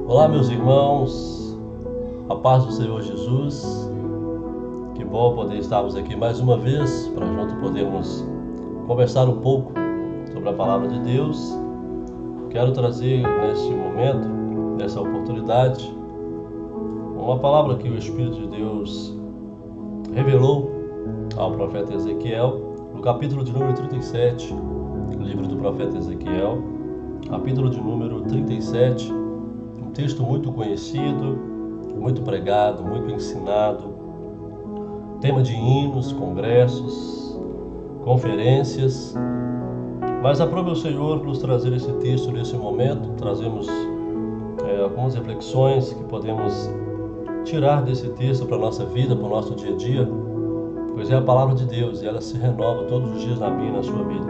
Olá, meus irmãos, a paz do Senhor Jesus. Que bom poder estarmos aqui mais uma vez para junto podermos conversar um pouco sobre a palavra de Deus. Quero trazer neste momento, nessa oportunidade, uma palavra que o Espírito de Deus revelou ao profeta Ezequiel, no capítulo de número 37, livro do profeta Ezequiel, capítulo de número 37, um texto muito conhecido, muito pregado, muito ensinado, tema de hinos, congressos, conferências, mas aprove o Senhor nos trazer esse texto nesse momento. Trazemos algumas reflexões que podemos tirar desse texto para a nossa vida, para o nosso dia a dia, pois é a palavra de Deus e ela se renova todos os dias na minha e na sua vida.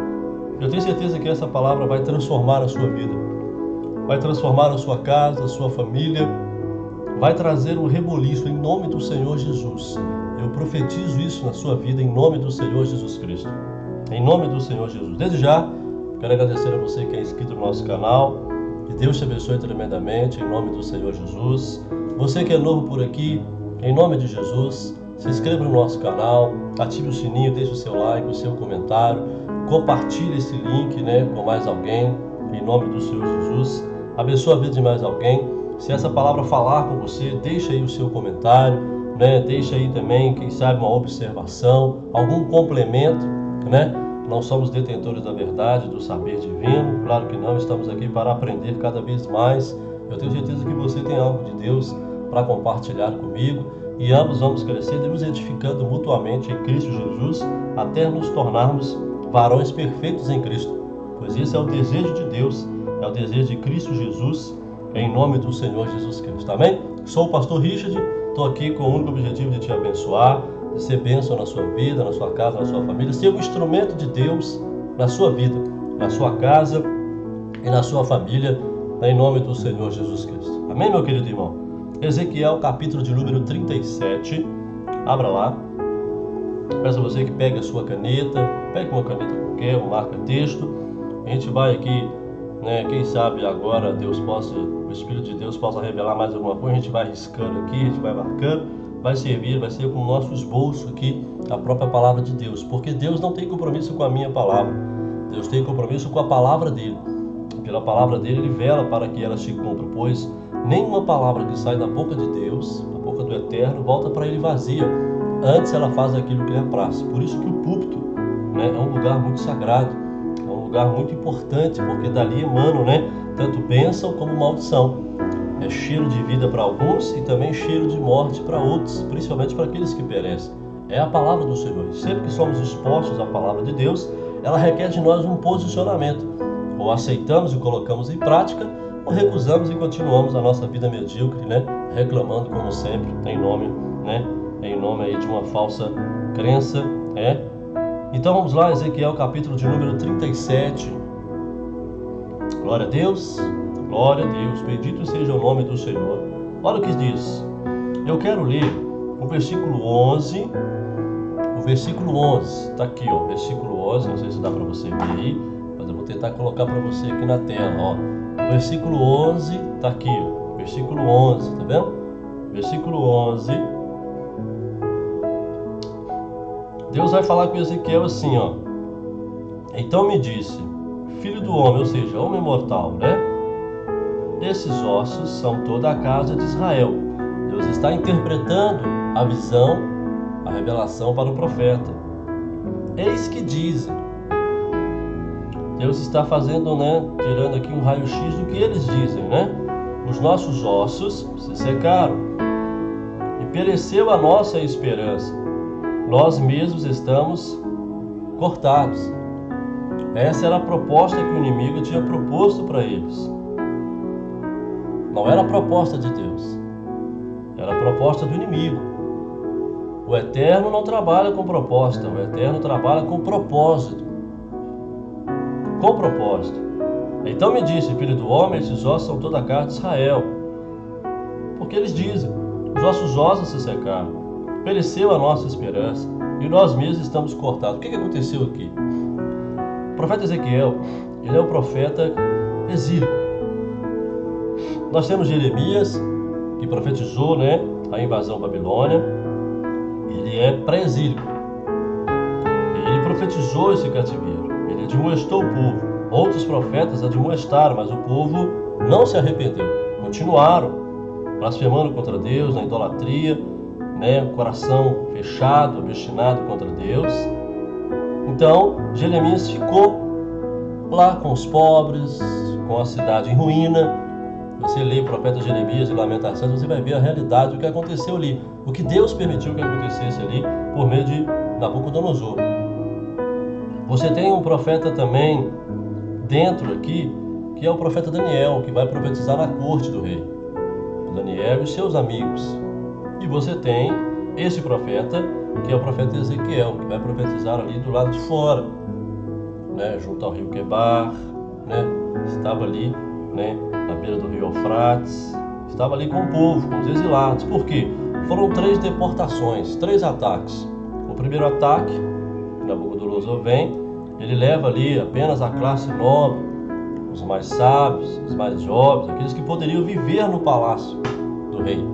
Eu tenho certeza que essa palavra vai transformar a sua vida, vai transformar a sua casa, a sua família, vai trazer um reboliço em nome do Senhor Jesus. Eu profetizo isso na sua vida em nome do Senhor Jesus Cristo. Em nome do Senhor Jesus. Desde já, quero agradecer a você que é inscrito no nosso canal. Que Deus te abençoe tremendamente em nome do Senhor Jesus. Você que é novo por aqui, em nome de Jesus, se inscreva no nosso canal, ative o sininho, deixe o seu like, o seu comentário, compartilhe esse link com mais alguém, em nome do Senhor Jesus. Abençoe a vida de mais alguém. Se essa palavra falar com você, deixe aí o seu comentário, deixe aí também, quem sabe, uma observação, algum complemento, Não somos detentores da verdade, do saber divino, claro que não, estamos aqui para aprender cada vez mais. Eu tenho certeza que você tem algo de Deus para compartilhar comigo e ambos vamos crescendo e nos edificando mutuamente em Cristo Jesus até nos tornarmos varões perfeitos em Cristo, pois esse é o desejo de Deus, é o desejo de Cristo Jesus, em nome do Senhor Jesus Cristo. Amém? Sou o pastor Richard, estou aqui com o único objetivo de te abençoar, de ser bênção na sua vida, na sua casa, na sua família, ser um instrumento de Deus na sua vida, na sua casa e na sua família, em nome do Senhor Jesus Cristo. Amém, meu querido irmão? Ezequiel, capítulo de número 37, abra lá. Peço a você que pegue a sua caneta, pegue uma caneta qualquer, um marca-texto. A gente vai aqui, quem sabe agora o Espírito de Deus possa revelar mais alguma coisa, a gente vai riscando aqui, a gente vai marcando. Vai ser com o nosso esboço aqui a própria palavra de Deus, porque Deus não tem compromisso com a minha palavra, Deus tem compromisso com a palavra dele. Pela palavra dele ele vela para que ela se cumpra, pois nenhuma palavra que sai da boca de Deus, da boca do Eterno, volta para ele vazia, antes ela faz aquilo que lhe apraz. Por isso que o púlpito é um lugar muito sagrado, é um lugar muito importante, porque dali emanam tanto bênção como maldição. É cheiro de vida para alguns e também cheiro de morte para outros, principalmente para aqueles que perecem. É a palavra do Senhor. E sempre que somos expostos à palavra de Deus, ela requer de nós um posicionamento. Ou aceitamos e colocamos em prática, ou recusamos e continuamos a nossa vida medíocre, reclamando como sempre, em nome aí de uma falsa crença. Então vamos lá, Ezequiel, capítulo de número 37. Glória a Deus. Glória a Deus, bendito seja o nome do Senhor. Olha o que diz. Eu quero ler o versículo 11. O versículo 11, está aqui, versículo 11, não sei se dá para você ver aí, mas eu vou tentar colocar para você aqui na tela, O versículo 11 está aqui, versículo 11, tá vendo? Versículo 11. Deus vai falar com Ezequiel assim, Então me disse, filho do homem, ou seja, homem mortal, Esses ossos são toda a casa de Israel. Deus está interpretando a visão, a revelação para o profeta. Eis que dizem. Deus está fazendo, tirando aqui um raio-x do que eles dizem, Os nossos ossos se secaram e pereceu a nossa esperança. Nós mesmos estamos cortados. Essa era a proposta que o inimigo tinha proposto para eles. Não era a proposta de Deus, era a proposta do inimigo. O Eterno não trabalha com proposta, o Eterno trabalha com propósito. Com propósito. Então me disse, filho do homem, esses ossos são toda a casa de Israel. Porque eles dizem, os nossos ossos se secaram, pereceu a nossa esperança e nós mesmos estamos cortados. O que aconteceu aqui? O profeta Ezequiel, ele é um profeta exílico. Nós temos Jeremias, que profetizou, né, a invasão babilônia. Ele é pré-exílico. Ele profetizou esse cativeiro. Ele admoestou o povo. Outros profetas admoestaram, mas o povo não se arrependeu. Continuaram blasfemando contra Deus, na idolatria, né, o coração fechado, obstinado contra Deus. Então, Jeremias ficou lá com os pobres, com a cidade em ruína. Você lê o profeta Jeremias e Lamentações, você vai ver a realidade do que aconteceu ali, o que Deus permitiu que acontecesse ali por meio de Nabucodonosor. Você tem um profeta também dentro aqui, que é o profeta Daniel, que vai profetizar na corte do rei. Daniel e seus amigos. E você tem esse profeta, que é o profeta Ezequiel, que vai profetizar ali do lado de fora, né, junto ao rio Quebar, né, estava ali, né, na beira do rio Eufrates, estava ali com o povo, com os exilados. Por quê? Foram 3 deportações, 3 ataques. O primeiro ataque, Nabucodonosor vem, ele leva ali apenas a classe nobre, os mais sábios, os mais jovens, aqueles que poderiam viver no palácio do rei.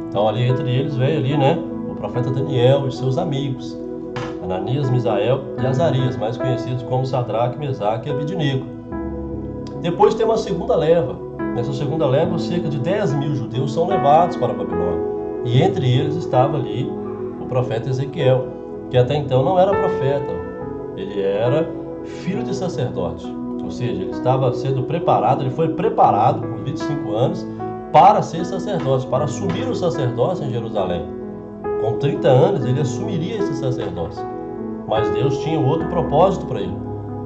Então ali entre eles veio ali, né, o profeta Daniel e seus amigos, Ananias, Misael e Azarias, mais conhecidos como Sadraque, Mesaque e Abidnego. Depois tem uma segunda leva. Nessa segunda leva, cerca de 10.000 judeus são levados para a Babilônia. E entre eles estava ali o profeta Ezequiel, que até então não era profeta, ele era filho de sacerdote. Ou seja, ele estava sendo preparado, ele foi preparado com 25 anos para ser sacerdote, para assumir o sacerdócio em Jerusalém. Com 30 anos ele assumiria esse sacerdócio. Mas Deus tinha outro propósito para ele.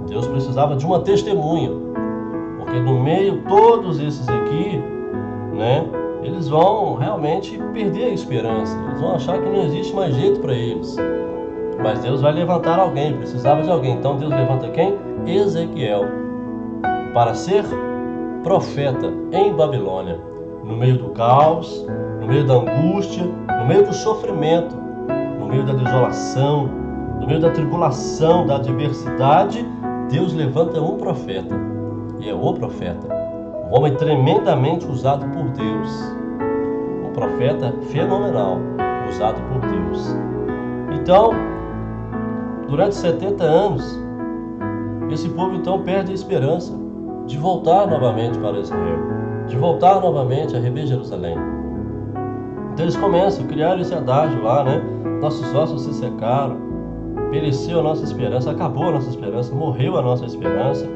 Deus precisava de uma testemunha. Porque no meio todos esses aqui, né, eles vão realmente perder a esperança. Eles vão achar que não existe mais jeito para eles. Mas Deus vai levantar alguém, precisava de alguém. Então Deus levanta quem? Ezequiel, para ser profeta em Babilônia, no meio do caos, no meio da angústia, no meio do sofrimento, no meio da desolação, no meio da tribulação, da adversidade. Deus levanta um profeta, e é o profeta, um homem tremendamente usado por Deus, um profeta fenomenal, usado por Deus. Então, durante 70 anos, esse povo então perde a esperança de voltar novamente para Israel, de voltar novamente a rever Jerusalém. Então eles começam a criar esse adágio lá, né? Nossos ossos se secaram, pereceu a nossa esperança, acabou a nossa esperança, morreu a nossa esperança,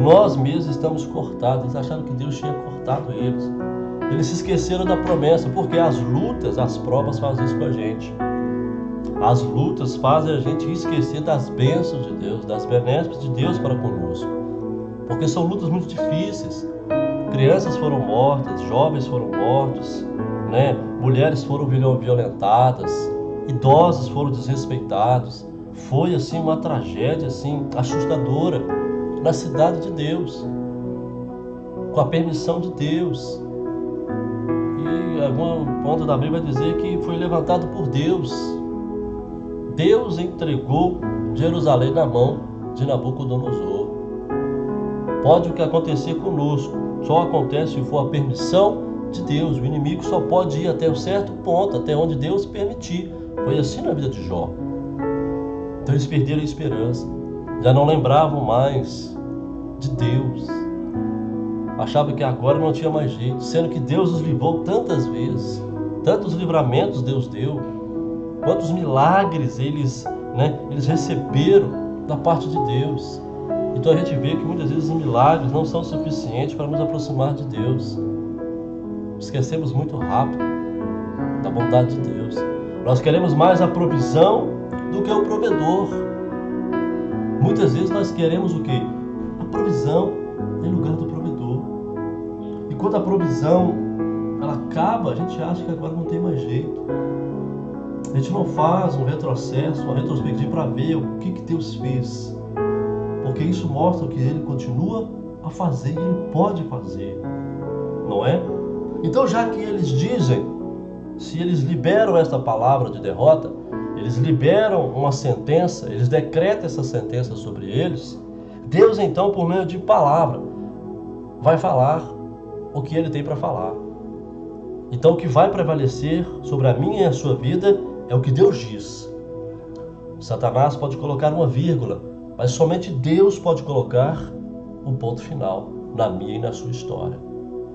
nós mesmos estamos cortados. Eles acharam que Deus tinha cortado eles. Eles se esqueceram da promessa, porque as lutas, as provas fazem isso com a gente. As lutas fazem a gente esquecer das bênçãos de Deus, das benesses de Deus para conosco. Porque são lutas muito difíceis. Crianças foram mortas, jovens foram mortos, né? Mulheres foram violentadas, idosos foram desrespeitados. Foi assim uma tragédia assim assustadora na cidade de Deus, com a permissão de Deus. E algum ponto da Bíblia vai dizer que foi levantado por Deus. Deus entregou Jerusalém na mão de Nabucodonosor. Pode o que acontecer conosco, só acontece se for a permissão de Deus. O inimigo só pode ir até um certo ponto, até onde Deus permitir. Foi assim na vida de Jó. Então eles perderam a esperança, já não lembravam mais de Deus, achavam que agora não tinha mais jeito, sendo que Deus os livrou tantas vezes, tantos livramentos Deus deu, quantos milagres eles receberam da parte de Deus. Então a gente vê que muitas vezes os milagres não são suficientes para nos aproximar de Deus. Esquecemos muito rápido da bondade de Deus. Nós queremos mais a provisão do que o provedor. Muitas vezes nós queremos o quê? A provisão em lugar do provedor. E quando a provisão ela acaba, a gente acha que agora não tem mais jeito. A gente não faz um retrocesso, uma retrospectiva para ver o que Deus fez. Porque isso mostra que Ele continua a fazer e Ele pode fazer. Não é? Então, já que eles dizem, se eles liberam esta palavra de derrota, eles liberam uma sentença, eles decretam essa sentença sobre eles, Deus então, por meio de palavra, vai falar o que ele tem para falar. Então, o que vai prevalecer sobre a minha e a sua vida é o que Deus diz. Satanás pode colocar uma vírgula, mas somente Deus pode colocar um ponto final na minha e na sua história.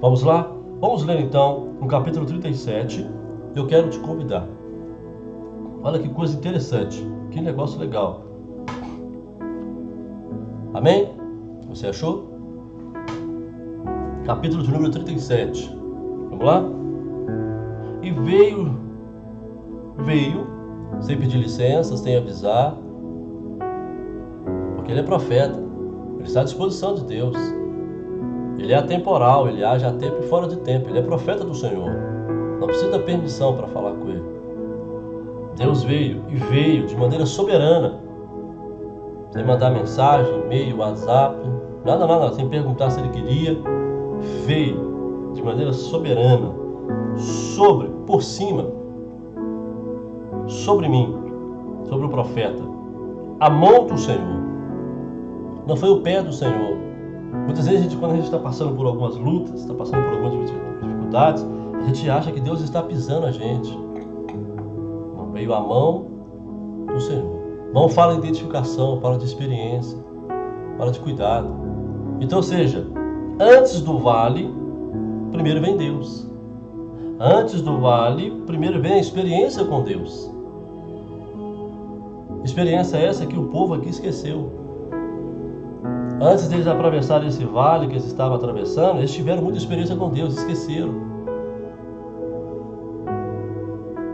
Vamos lá? Vamos ler então no capítulo 37. Eu quero te convidar. Olha que coisa interessante, que negócio legal. Amém? Você achou? Capítulo de número 37. Vamos lá? E veio, sem pedir licença, sem avisar, porque ele é profeta, ele está à disposição de Deus, ele é atemporal, ele age a tempo e fora de tempo, ele é profeta do Senhor, não precisa da permissão para falar com ele. Deus veio de maneira soberana, sem mandar mensagem, e-mail, WhatsApp, nada, sem perguntar se ele queria, veio de maneira soberana, por cima, sobre mim, sobre o profeta, a mão do Senhor, não foi o pé do Senhor. Muitas vezes, quando a gente está passando por algumas lutas, está passando por algumas dificuldades, a gente acha que Deus está pisando a gente. Não, veio a mão do Senhor. Mão fala de identificação, fala de experiência, fala de cuidado. Então, ou seja, antes do vale, primeiro vem Deus. Antes do vale, primeiro vem a experiência com Deus. Experiência essa que o povo aqui esqueceu. Antes deles atravessarem esse vale que eles estavam atravessando, eles tiveram muita experiência com Deus, esqueceram.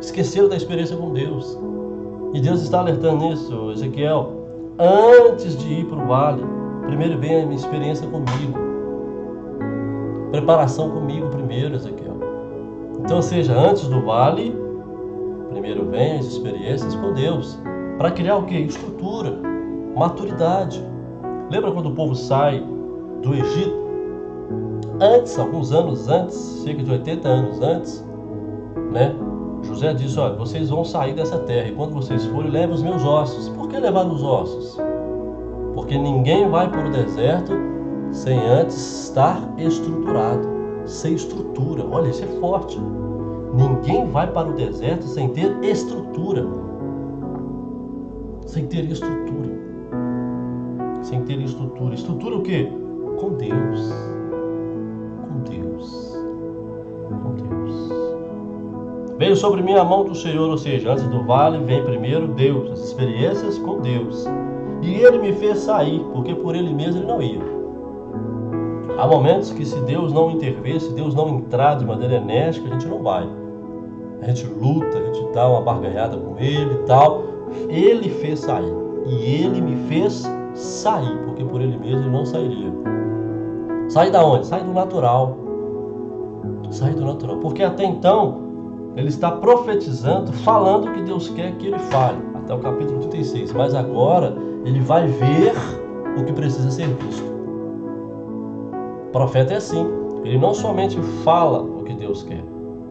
Esqueceram da experiência com Deus. E Deus está alertando nisso, Ezequiel. Antes de ir para o vale, primeiro vem a minha experiência comigo. Preparação comigo primeiro, Ezequiel. Então, ou seja, antes do vale, primeiro vem as experiências com Deus. Para criar o quê? Estrutura, maturidade. Lembra quando o povo sai do Egito? Antes, alguns anos antes, cerca de 80 anos antes, né? José disse, olha, vocês vão sair dessa terra e quando vocês forem, levem os meus ossos. Por que levar os ossos? Porque ninguém vai para o deserto sem antes estar estruturado. Sem estrutura. Olha, isso é forte. Ninguém vai para o deserto sem ter estrutura. Sem ter estrutura. Sem ter estrutura. Estrutura o quê? Com Deus. Com Deus. Com Deus. Veio sobre mim a mão do Senhor, ou seja, antes do vale vem primeiro Deus, as experiências com Deus. E Ele me fez sair, porque por Ele mesmo Ele não ia. Há momentos que se Deus não intervir, se Deus não entrar de maneira enérgica, a gente não vai. A gente luta, a gente dá uma barganhada com Ele e tal. Ele fez sair. E Ele me fez sair, porque por Ele mesmo Ele não sairia. Sair da onde? Sair do natural. Sair do natural. Porque até então, Ele está profetizando, falando o que Deus quer que Ele fale. Até o capítulo 36. Mas agora, Ele vai ver o que precisa ser visto. O profeta é assim, ele não somente fala o que Deus quer,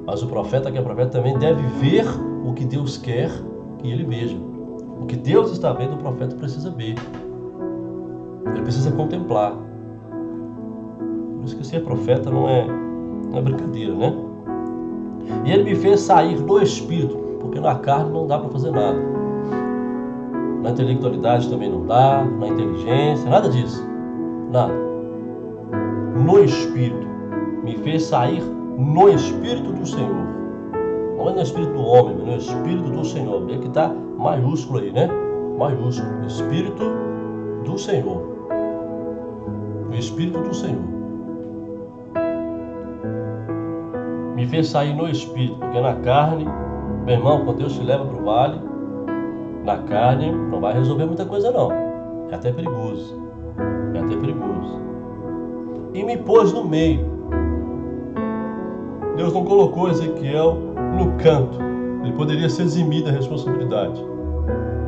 mas o profeta que é profeta também deve ver o que Deus quer que ele veja. O que Deus está vendo, o profeta precisa ver. Ele precisa contemplar. Por isso que ser profeta não é brincadeira, né? E ele me fez sair no espírito, porque na carne não dá para fazer nada. Na intelectualidade também não dá, na inteligência, nada disso. Nada. No Espírito, me fez sair no Espírito do Senhor, não é no Espírito do homem, mas no Espírito do Senhor. Vê que está maiúsculo aí, né? Maiúsculo, Espírito do Senhor, o Espírito do Senhor, me fez sair no Espírito, porque na carne, meu irmão, quando Deus te leva para o vale, na carne não vai resolver muita coisa não, é até perigoso, e me pôs no meio. Deus não colocou Ezequiel no canto. Ele poderia ser eximido da responsabilidade.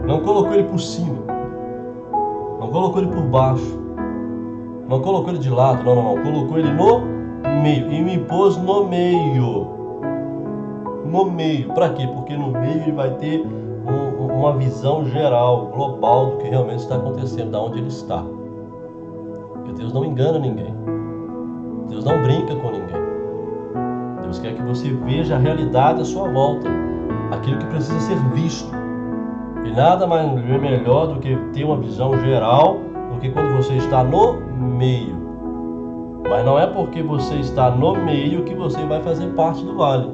Não colocou ele por cima. Não colocou ele por baixo. Não colocou ele de lado. Não. Colocou ele no meio. E me pôs no meio. No meio. Para quê? Porque no meio ele vai ter uma visão geral, global do que realmente está acontecendo, da onde ele está. Porque Deus não engana ninguém. Deus não brinca com ninguém. Deus quer que você veja a realidade à sua volta, aquilo que precisa ser visto. E nada mais é melhor do que ter uma visão geral do que quando você está no meio. Mas não é porque você está no meio que você vai fazer parte do vale.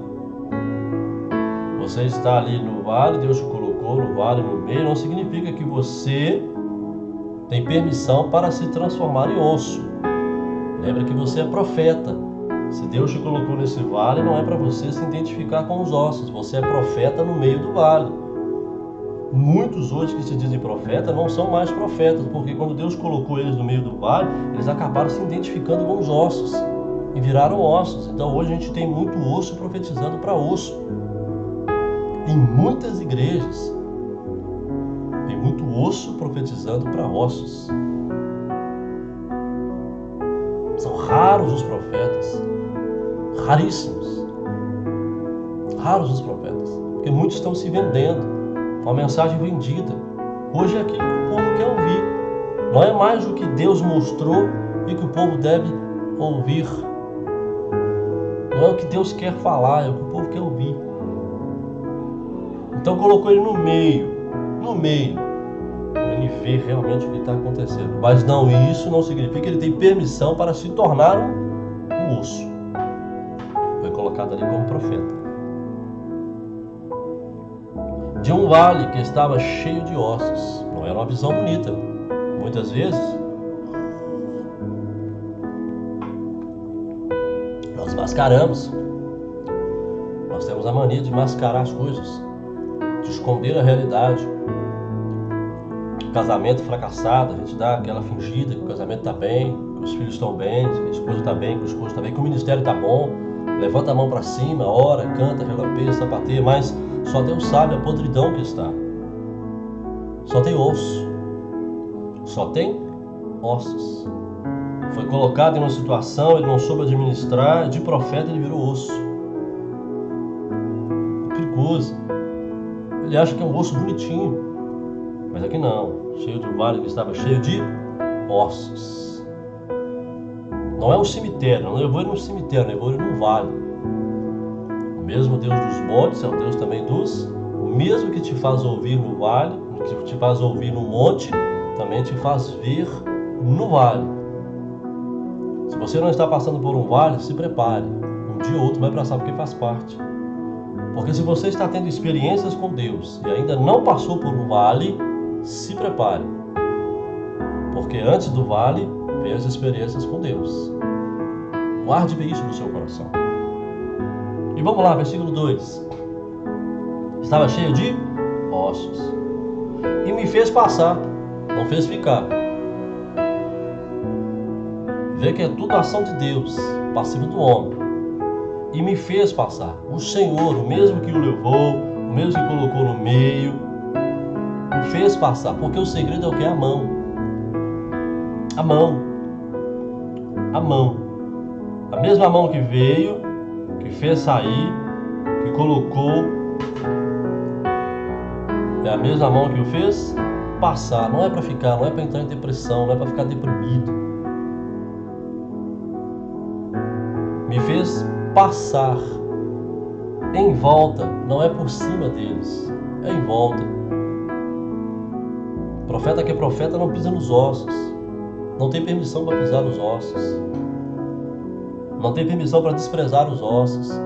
Você está ali no vale, Deus te colocou no vale, no meio, não significa que você tem permissão para se transformar em osso. Lembra que você é profeta. Se Deus te colocou nesse vale, não é para você se identificar com os ossos. Você é profeta no meio do vale. Muitos hoje que se dizem profeta não são mais profetas, porque quando Deus colocou eles no meio do vale, eles acabaram se identificando com os ossos e viraram ossos. Então hoje a gente tem muito osso profetizando para osso. Em muitas igrejas tem muito osso profetizando para ossos. São raros os profetas, raríssimos, raros os profetas, porque muitos estão se vendendo, uma mensagem vendida. Hoje é aquilo que o povo quer ouvir, não é mais o que Deus mostrou e que o povo deve ouvir, não é o que Deus quer falar, é o que o povo quer ouvir. Então colocou ele no meio, para ele ver realmente o que está acontecendo. Mas não, isso não significa que ele tem permissão para se tornar um osso. Foi colocado ali como profeta. De um vale que estava cheio de ossos. Não era uma visão bonita. Muitas vezes nós mascaramos. Nós temos a mania de mascarar as coisas, de esconder a realidade. Casamento fracassado, a gente dá aquela fingida que o casamento está bem, que os filhos estão bem, que a esposa está bem, que o esposo está bem, que o ministério está bom. Levanta a mão para cima, ora, canta, relampeia, sapateia, mas só Deus sabe a podridão que está. Só tem osso. Só tem ossos. Foi colocado em uma situação, ele não soube administrar, de profeta ele virou osso. Perigoso. Ele acha que é um osso bonitinho, mas aqui não. Cheio de um vale que estava cheio de ossos. Não é um cemitério, não levou ele num cemitério, levou ele num vale. O mesmo Deus dos montes é o Deus também dos... O mesmo que te faz ouvir no vale, que te faz ouvir no monte, também te faz ver no vale. Se você não está passando por um vale, se prepare. Um dia ou outro vai passar, porque faz parte. Porque se você está tendo experiências com Deus e ainda não passou por um vale, se prepare. Porque antes do vale, vem as experiências com Deus. Guarde bem isso no seu coração. E vamos lá, versículo 2. Estava cheio de ossos. E me fez passar, não fez ficar. Vê que é tudo ação de Deus, passivo do homem. E me fez passar. O Senhor, o mesmo que o levou, o mesmo que colocou no meio, o fez passar. Porque o segredo é o que? A mão. A mão. A mão. A mesma mão que veio, que fez sair, que colocou, é a mesma mão que o fez passar. Não é para ficar, não é para entrar em depressão, não é para ficar deprimido. Me fez passar em volta, não é por cima deles, é em volta. Profeta que é profeta não pisa nos ossos, não tem permissão para pisar nos ossos, não tem permissão para desprezar os ossos,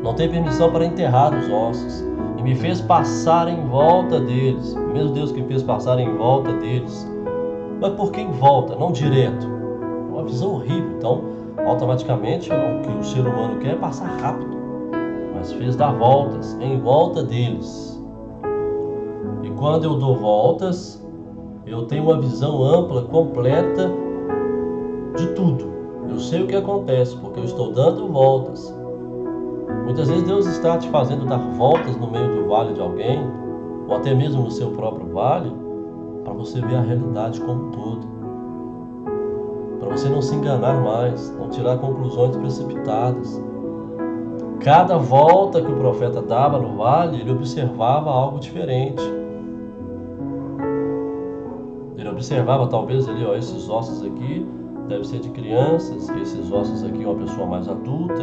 não tem permissão para enterrar os ossos. E me fez passar em volta deles, o mesmo Deus que me fez passar em volta deles. Mas por que em volta, não direto? Uma visão horrível. Então, automaticamente, o que o ser humano quer é passar rápido, mas fez dar voltas em volta deles. E quando eu dou voltas, eu tenho uma visão ampla, completa de tudo. Eu sei o que acontece, porque eu estou dando voltas. Muitas vezes Deus está te fazendo dar voltas no meio do vale de alguém, ou até mesmo no seu próprio vale, para você ver a realidade como um todo. Para você não se enganar mais, não tirar conclusões precipitadas. Cada volta que o profeta dava no vale, ele observava algo diferente. Ele observava talvez ali, esses ossos aqui devem ser de crianças, esses ossos aqui uma pessoa mais adulta,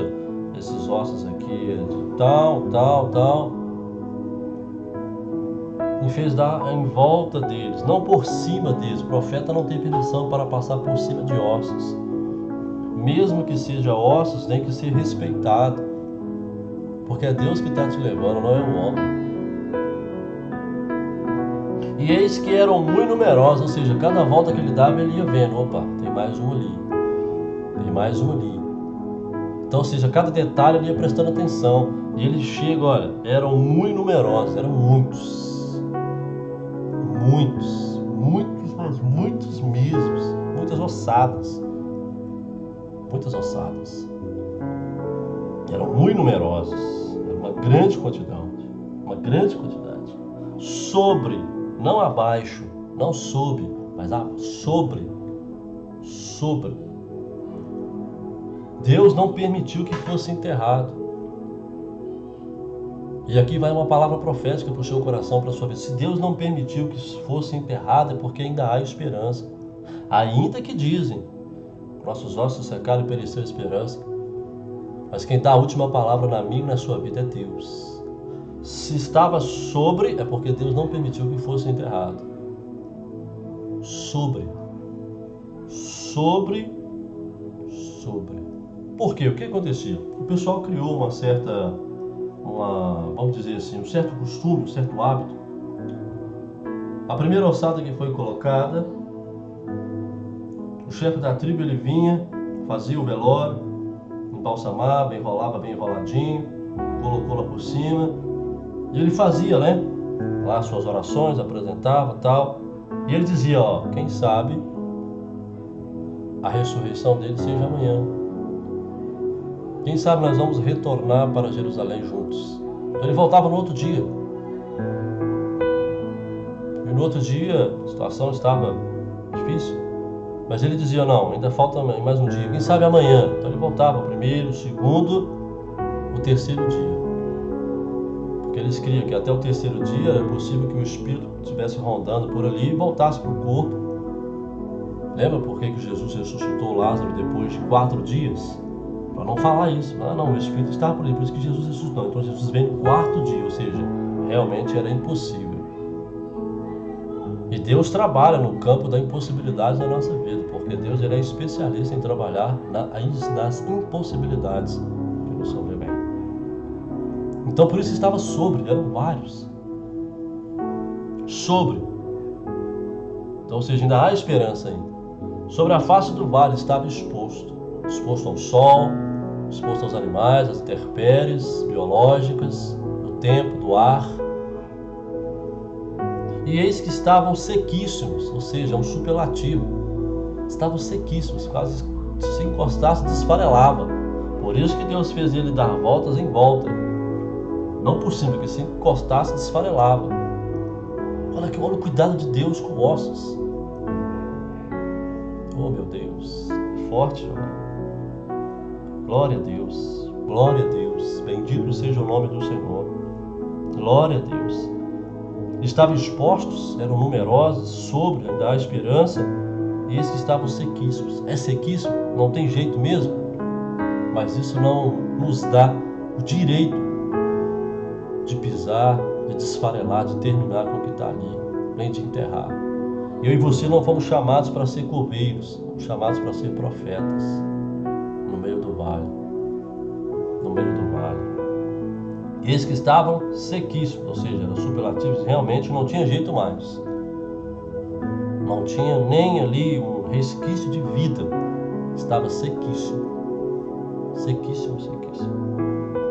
esses ossos aqui, tal, e fez dar em volta deles, não por cima deles. O profeta não tem permissão para passar por cima de ossos. Mesmo que seja ossos, tem que ser respeitado, porque é Deus que está te levando, não é o homem. E eis que eram muito numerosos, ou seja, cada volta que ele dava, ele ia vendo, opa, tem mais um ali, tem mais um ali. Então, ou seja, cada detalhe ele ia prestando atenção. E ele chega, olha, eram muito numerosos, eram muitos, mas muitos mesmos, muitas ossadas. Eram muito numerosos, era uma grande quantidade, sobre, não abaixo, não sob, mas sobre. Deus não permitiu que fosse enterrado. E aqui vai uma palavra profética para o seu coração, para a sua vida. Se Deus não permitiu que fosse enterrado, é porque ainda há esperança. Ainda que dizem, nossos ossos secaram e pereceu a esperança. Mas quem dá a última palavra na minha e na sua vida é Deus. Se estava sobre, é porque Deus não permitiu que fosse enterrado. Sobre. Por quê? O que acontecia? O pessoal criou vamos dizer assim, um certo costume, um certo hábito. A primeira ossada que foi colocada, o chefe da tribo ele vinha, fazia o velório, embalsamava, enrolava bem enroladinho, colocou lá por cima, e ele fazia, né? Lá suas orações, apresentava, tal. E ele dizia, ó, quem sabe a ressurreição dele seja amanhã. Quem sabe nós vamos retornar para Jerusalém juntos. Então ele voltava no outro dia. E no outro dia a situação estava difícil. Mas ele dizia, não, ainda falta mais um dia. Quem sabe amanhã. Então ele voltava o primeiro, o segundo, o terceiro dia. Porque eles criam que até o terceiro dia era possível que o espírito estivesse rondando por ali e voltasse para o corpo. Lembra por que Jesus ressuscitou Lázaro depois de 4 dias? Para não falar isso. Não, o espírito estava por ali, por isso que Jesus ressuscitou. Então Jesus veio no 4º dia, ou seja, realmente era impossível. E Deus trabalha no campo da impossibilidade na nossa vida, porque Deus ele é especialista em trabalhar nas impossibilidades que nos sobrevêm. Então por isso estava sobre, eram vários. Sobre. Então, ou seja, ainda há esperança ainda. Sobre a face do vale estava exposto ao sol, exposto aos animais, às intempéries biológicas, do tempo, do ar. E eis que estavam sequíssimos, ou seja, um superlativo. Estavam sequíssimos, quase se encostasse, desfarelava. Por isso que Deus fez ele dar voltas em volta. Não por cima, porque se encostasse, desfarelava. Olha o cuidado de Deus com ossos. Oh meu Deus, forte, glória a Deus, bendito seja o nome do Senhor, glória a Deus. Estavam expostos, eram numerosos, sobre, ainda há esperança, e esses que estavam sequíssimos. É sequíssimo, não tem jeito mesmo, mas isso não nos dá o direito de pisar, de desfarelar, de terminar com o que está ali, nem de enterrar. Eu e você não fomos chamados para ser coveiros, fomos chamados para ser profetas no meio do vale. Eles que estavam sequíssimos, ou seja, eram superlativos, realmente não tinha jeito mais. Não tinha nem ali um resquício de vida. Estava sequíssimo.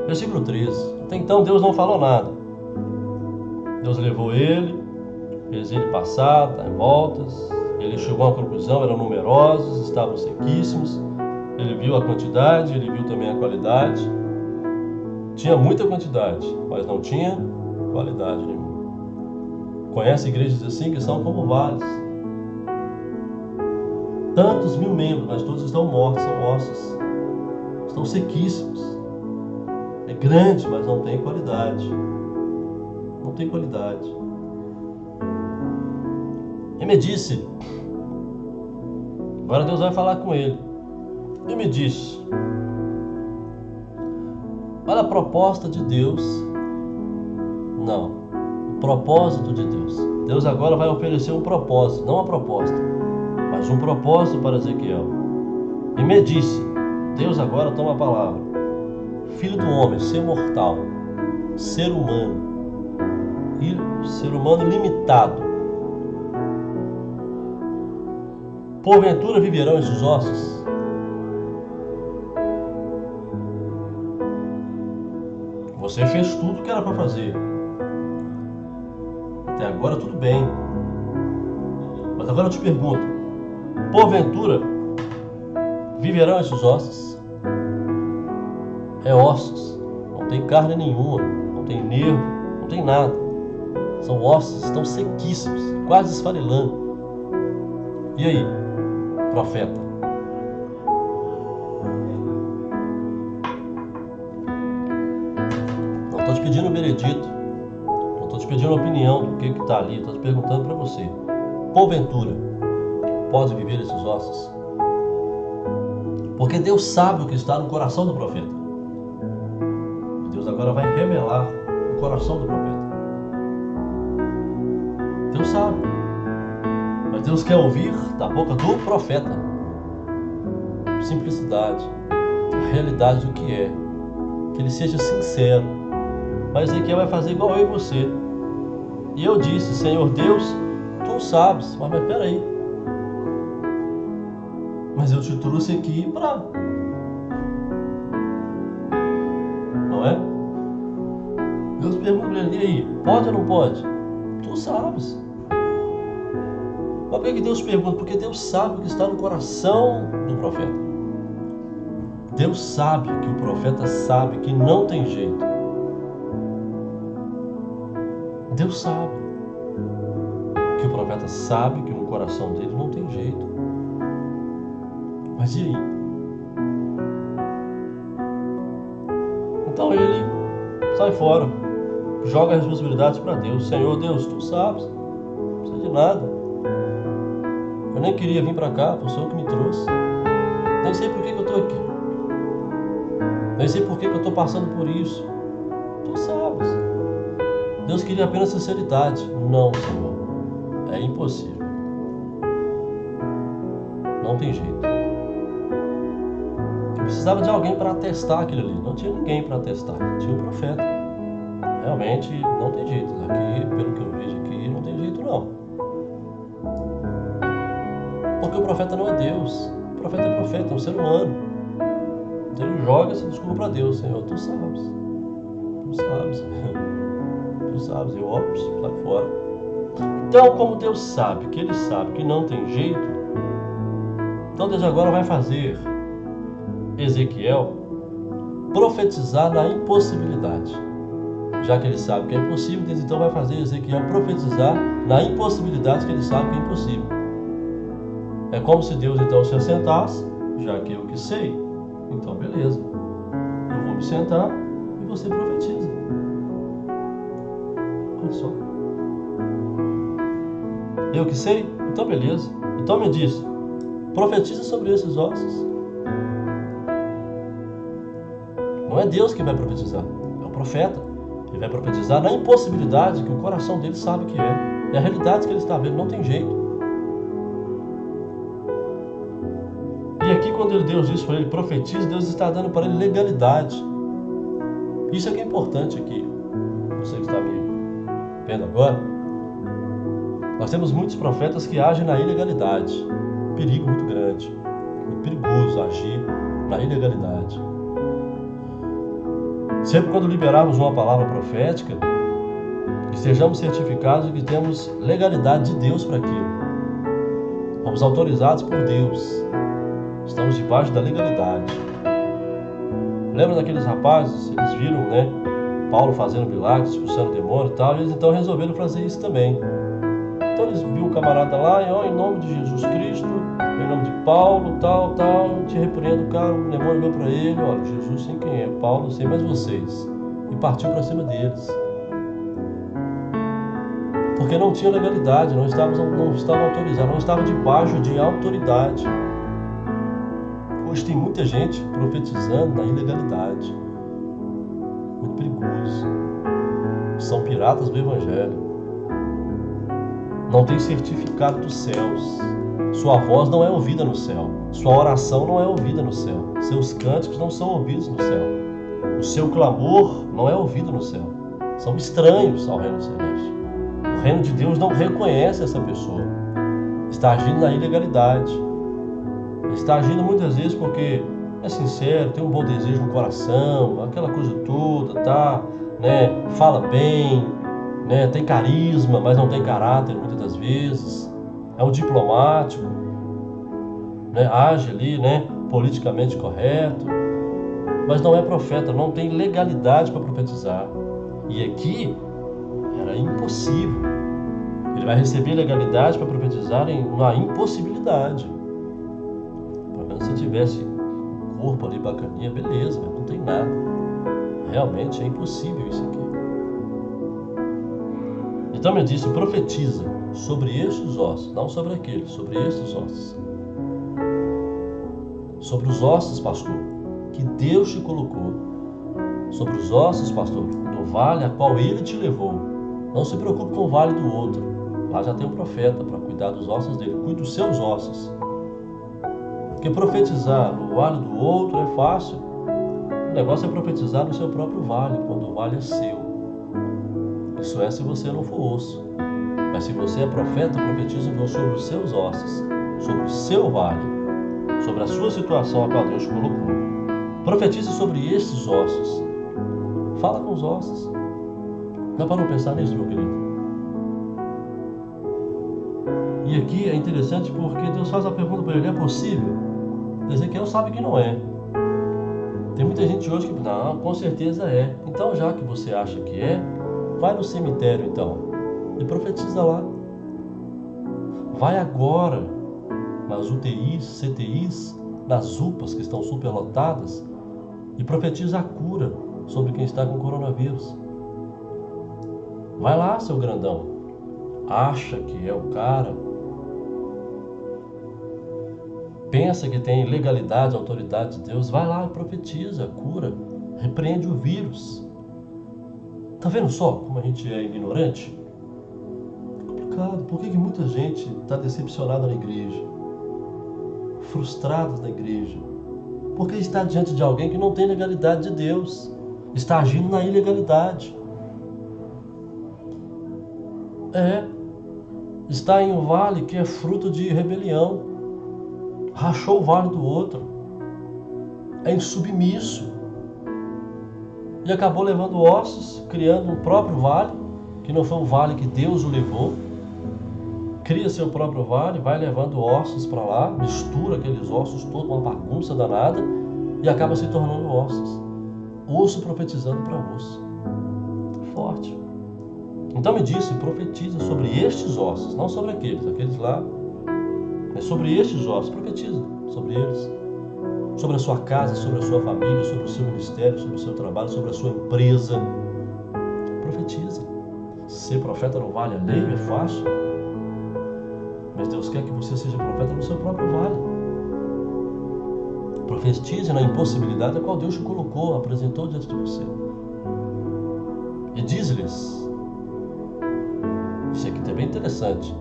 Versículo 13. Até então Deus não falou nada. Deus levou ele, fez ele passar, dar em voltas. Ele chegou a uma conclusão, eram numerosos, estavam sequíssimos. Ele viu a quantidade, ele viu também a qualidade. Tinha muita quantidade, mas não tinha qualidade nenhuma. Conhece igrejas assim que são como vales. Tantos mil membros, mas todos estão mortos, são ossos. Estão sequíssimos. É grande, mas não tem qualidade. E me disse, agora Deus vai falar com ele. E me disse, Olha a proposta de Deus. Não. O propósito de Deus. Deus agora vai oferecer um propósito, não uma proposta, mas um propósito para Ezequiel. E me disse, Deus agora toma a palavra: filho do homem, ser mortal, ser humano limitado, porventura viverão esses ossos? Você fez tudo o que era para fazer. Até agora tudo bem. Mas agora eu te pergunto: porventura viverão esses ossos? É ossos. Não tem carne nenhuma, não tem nervo, não tem nada. São ossos, estão sequíssimos, quase esfarelando. E aí, profeta? Não estou te pedindo veredito, não estou te pedindo opinião do que está ali, estou te perguntando para você: porventura pode viver esses ossos? Porque Deus sabe o que está no coração do profeta. Deus agora vai revelar o coração do profeta. Deus sabe, mas Deus quer ouvir da boca do profeta simplicidade, a realidade do que é, que ele seja sincero. Mas Ezequiel vai fazer igual eu e você. E eu disse: Senhor Deus, tu sabes. Mas peraí, mas eu te trouxe aqui para... Não é? Deus pergunta para ele: e aí, pode ou não pode? Tu sabes. Mas por que Deus pergunta? Porque Deus sabe o que está no coração do profeta. Deus sabe que o profeta sabe que não tem jeito. Deus sabe que o profeta sabe que no coração dele não tem jeito. Mas e aí? Então ele sai fora, joga as responsabilidades para Deus. Senhor Deus, tu sabes, não precisa de nada. Eu nem queria vir para cá, foi o Senhor que me trouxe. Nem sei por que eu estou aqui. Nem sei por que eu estou passando por isso. Tu sabes. Deus queria apenas sinceridade. Não, Senhor, é impossível. Não tem jeito. Eu precisava de alguém para atestar aquilo ali. Não tinha ninguém para atestar. Tinha um profeta. Realmente não tem jeito. Aqui, pelo que eu vejo aqui, não tem jeito não. Porque o profeta não é Deus. O profeta é profeta, é um ser humano. Então ele joga essa desculpa para Deus. Senhor, tu sabes. Tu sabes. Tu sabes. Eu sai fora. Então, como Deus sabe que ele sabe que não tem jeito, então Deus agora vai fazer Ezequiel profetizar na impossibilidade. Já que ele sabe que é impossível, Deus então vai fazer Ezequiel profetizar na impossibilidade que ele sabe que é impossível. É como se Deus então se assentasse: já que eu que sei, então beleza, eu vou me sentar e você profetiza. Olha só. Eu que sei? Então beleza. Então me diz, profetiza sobre esses ossos. Não é Deus que vai profetizar, é o profeta. Ele vai profetizar na impossibilidade que o coração dele sabe que é. É a realidade que ele está vendo, não tem jeito. E aqui quando Deus diz para ele, profetiza, Deus está dando para ele legalidade. Isso é que é importante aqui. Você que está me vendo agora, nós temos muitos profetas que agem na ilegalidade. Perigo muito grande. É perigoso agir na ilegalidade. Sempre quando liberarmos uma palavra profética, estejamos certificados de que temos legalidade de Deus para aquilo. Fomos autorizados por Deus. Estamos debaixo da legalidade. Lembra daqueles rapazes? Eles viram, Paulo fazendo milagres, expulsando demônio e tal, e eles então resolveram fazer isso também. Então eles viram o camarada lá e, em nome de Jesus Cristo, em nome de Paulo, tal, te repreendo, cara. O demônio olhou para ele: olha, Jesus sei quem é, Paulo sei mais vocês. E partiu para cima deles. Porque não tinha legalidade, não estavam autorizados, não estavam debaixo de autoridade. Hoje tem muita gente profetizando na ilegalidade. muito perigoso. São piratas do Evangelho. Não tem certificado dos céus. Sua voz não é ouvida no céu. Sua oração não é ouvida no céu. Seus cânticos não são ouvidos no céu. O seu clamor não é ouvido no céu. São estranhos ao reino celeste. O reino de Deus não reconhece essa pessoa. Está agindo na ilegalidade. Está agindo muitas vezes porque é sincero, tem um bom desejo no coração, aquela coisa toda, tá, né? Fala bem, né? Tem carisma, mas não tem caráter muitas das vezes. É um diplomático, né? Age ali, né? Politicamente correto, mas não é profeta, não tem legalidade para profetizar. E aqui era impossível. Ele vai receber legalidade para profetizar na impossibilidade. Pelo menos se tivesse um corpo ali bacaninha, beleza, mas não tem nada. Realmente é impossível isso aqui. Então ele disse, profetiza sobre estes ossos, não sobre aqueles, sobre estes ossos. Sobre os ossos, pastor, que Deus te colocou. Sobre os ossos, pastor, do vale a qual Ele te levou. Não se preocupe com o vale do outro. Lá já tem um profeta para cuidar dos ossos dele. Cuide dos seus ossos. Porque profetizar no vale do outro é fácil. O negócio é profetizar no seu próprio vale, quando o vale é seu. Isso é se você não for osso. Mas se você é profeta, profetiza sobre os seus ossos, sobre o seu vale, sobre a sua situação a qual Deus te colocou. Profetize sobre estes ossos. Fala com os ossos. Dá para não pensar nisso, meu querido? E aqui é interessante porque Deus faz a pergunta para ele, é possível? Ezequiel sabe que não é. Tem muita gente hoje que, não, com certeza é. Então, já que você acha que é, vai no cemitério então e profetiza lá. Vai agora nas UTIs, CTIs, nas UPAs que estão superlotadas e profetiza a cura sobre quem está com coronavírus. Vai lá, seu grandão. Acha que é o cara. Pensa que tem legalidade, autoridade de Deus. Vai lá e profetiza, cura, repreende o vírus. Tá vendo só como a gente é ignorante? É complicado. Por que muita gente está decepcionada na igreja? Frustrada na igreja? Porque está diante de alguém que não tem legalidade de Deus. Está agindo na ilegalidade. Está em um vale que é fruto de rebelião. Rachou o vale do outro. É insubmisso. E acabou levando ossos, criando um próprio vale, que não foi um vale que Deus o levou. Cria seu próprio vale, vai levando ossos para lá, mistura aqueles ossos todos, uma bagunça danada, e acaba se tornando ossos. Osso profetizando para osso. Forte. Então me disse, profetiza sobre estes ossos, não sobre aqueles lá, mas sobre estes ossos, profetiza sobre eles. Sobre a sua casa, sobre a sua família, sobre o seu ministério, sobre o seu trabalho, sobre a sua empresa. Profetiza. Ser profeta não vale alheio, é fácil. Mas Deus quer que você seja profeta no seu próprio vale. Profetize na impossibilidade a qual Deus te colocou, apresentou diante de você. E diz-lhes, isso aqui é bem interessante.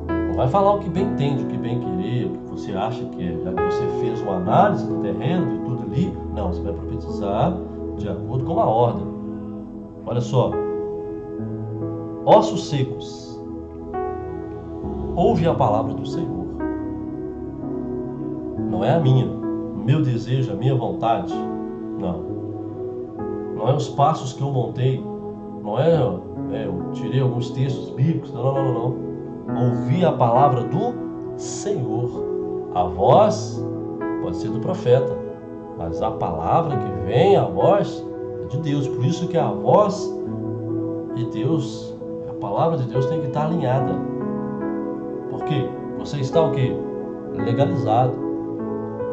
Não vai falar o que bem entende, o que bem querer, o que você acha que é, já que você fez uma análise do terreno, de tudo ali. Não, você vai profetizar de acordo com a ordem. Olha só. Ossos secos, ouve a palavra do Senhor. Não é a minha, o meu desejo, a minha vontade. Não. Não é os passos que eu montei. Não é eu tirei alguns textos bíblicos. Não. Ouvir a palavra do Senhor. A voz pode ser do profeta, mas a palavra que vem, a voz, é de Deus. Por isso que a voz de Deus, a palavra de Deus tem que estar alinhada. Por quê? Você está o quê? Legalizado.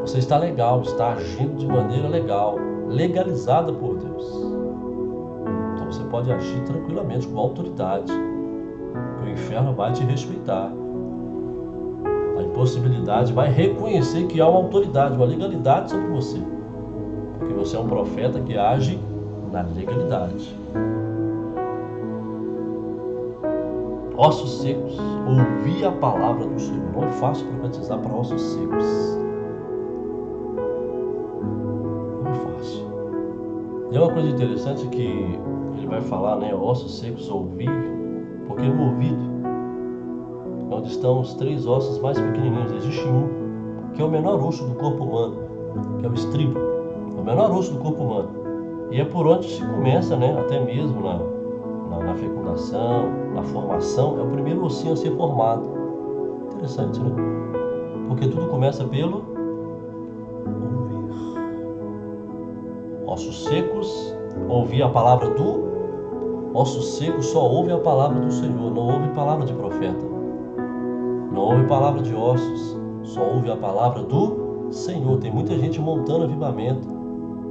Você está legal, está agindo de maneira legal, legalizada por Deus. Então você pode agir tranquilamente, com autoridade. O inferno vai te respeitar. A impossibilidade vai reconhecer que há uma autoridade, uma legalidade sobre você. Porque você é um profeta que age na legalidade. Ossos secos, ouvir a palavra do Senhor. Não é fácil profetizar para ossos secos. Não é fácil. E é uma coisa interessante que ele vai falar, né? Ossos secos, ouvir, porque no ouvido, onde estão os 3 ossos mais pequenininhos, existe um, que é o menor osso do corpo humano, que é o estribo, o menor osso do corpo humano. E é por onde se começa, né? Até mesmo na fecundação, na formação, é o primeiro ossinho a ser formado. Interessante, né? Porque tudo começa pelo ouvir. Ossos secos, ouvir a palavra do... Ossos secos só ouvem a palavra do Senhor, não ouve palavra de profeta. Não ouve palavra de ossos, só ouve a palavra do Senhor. Tem muita gente montando avivamento,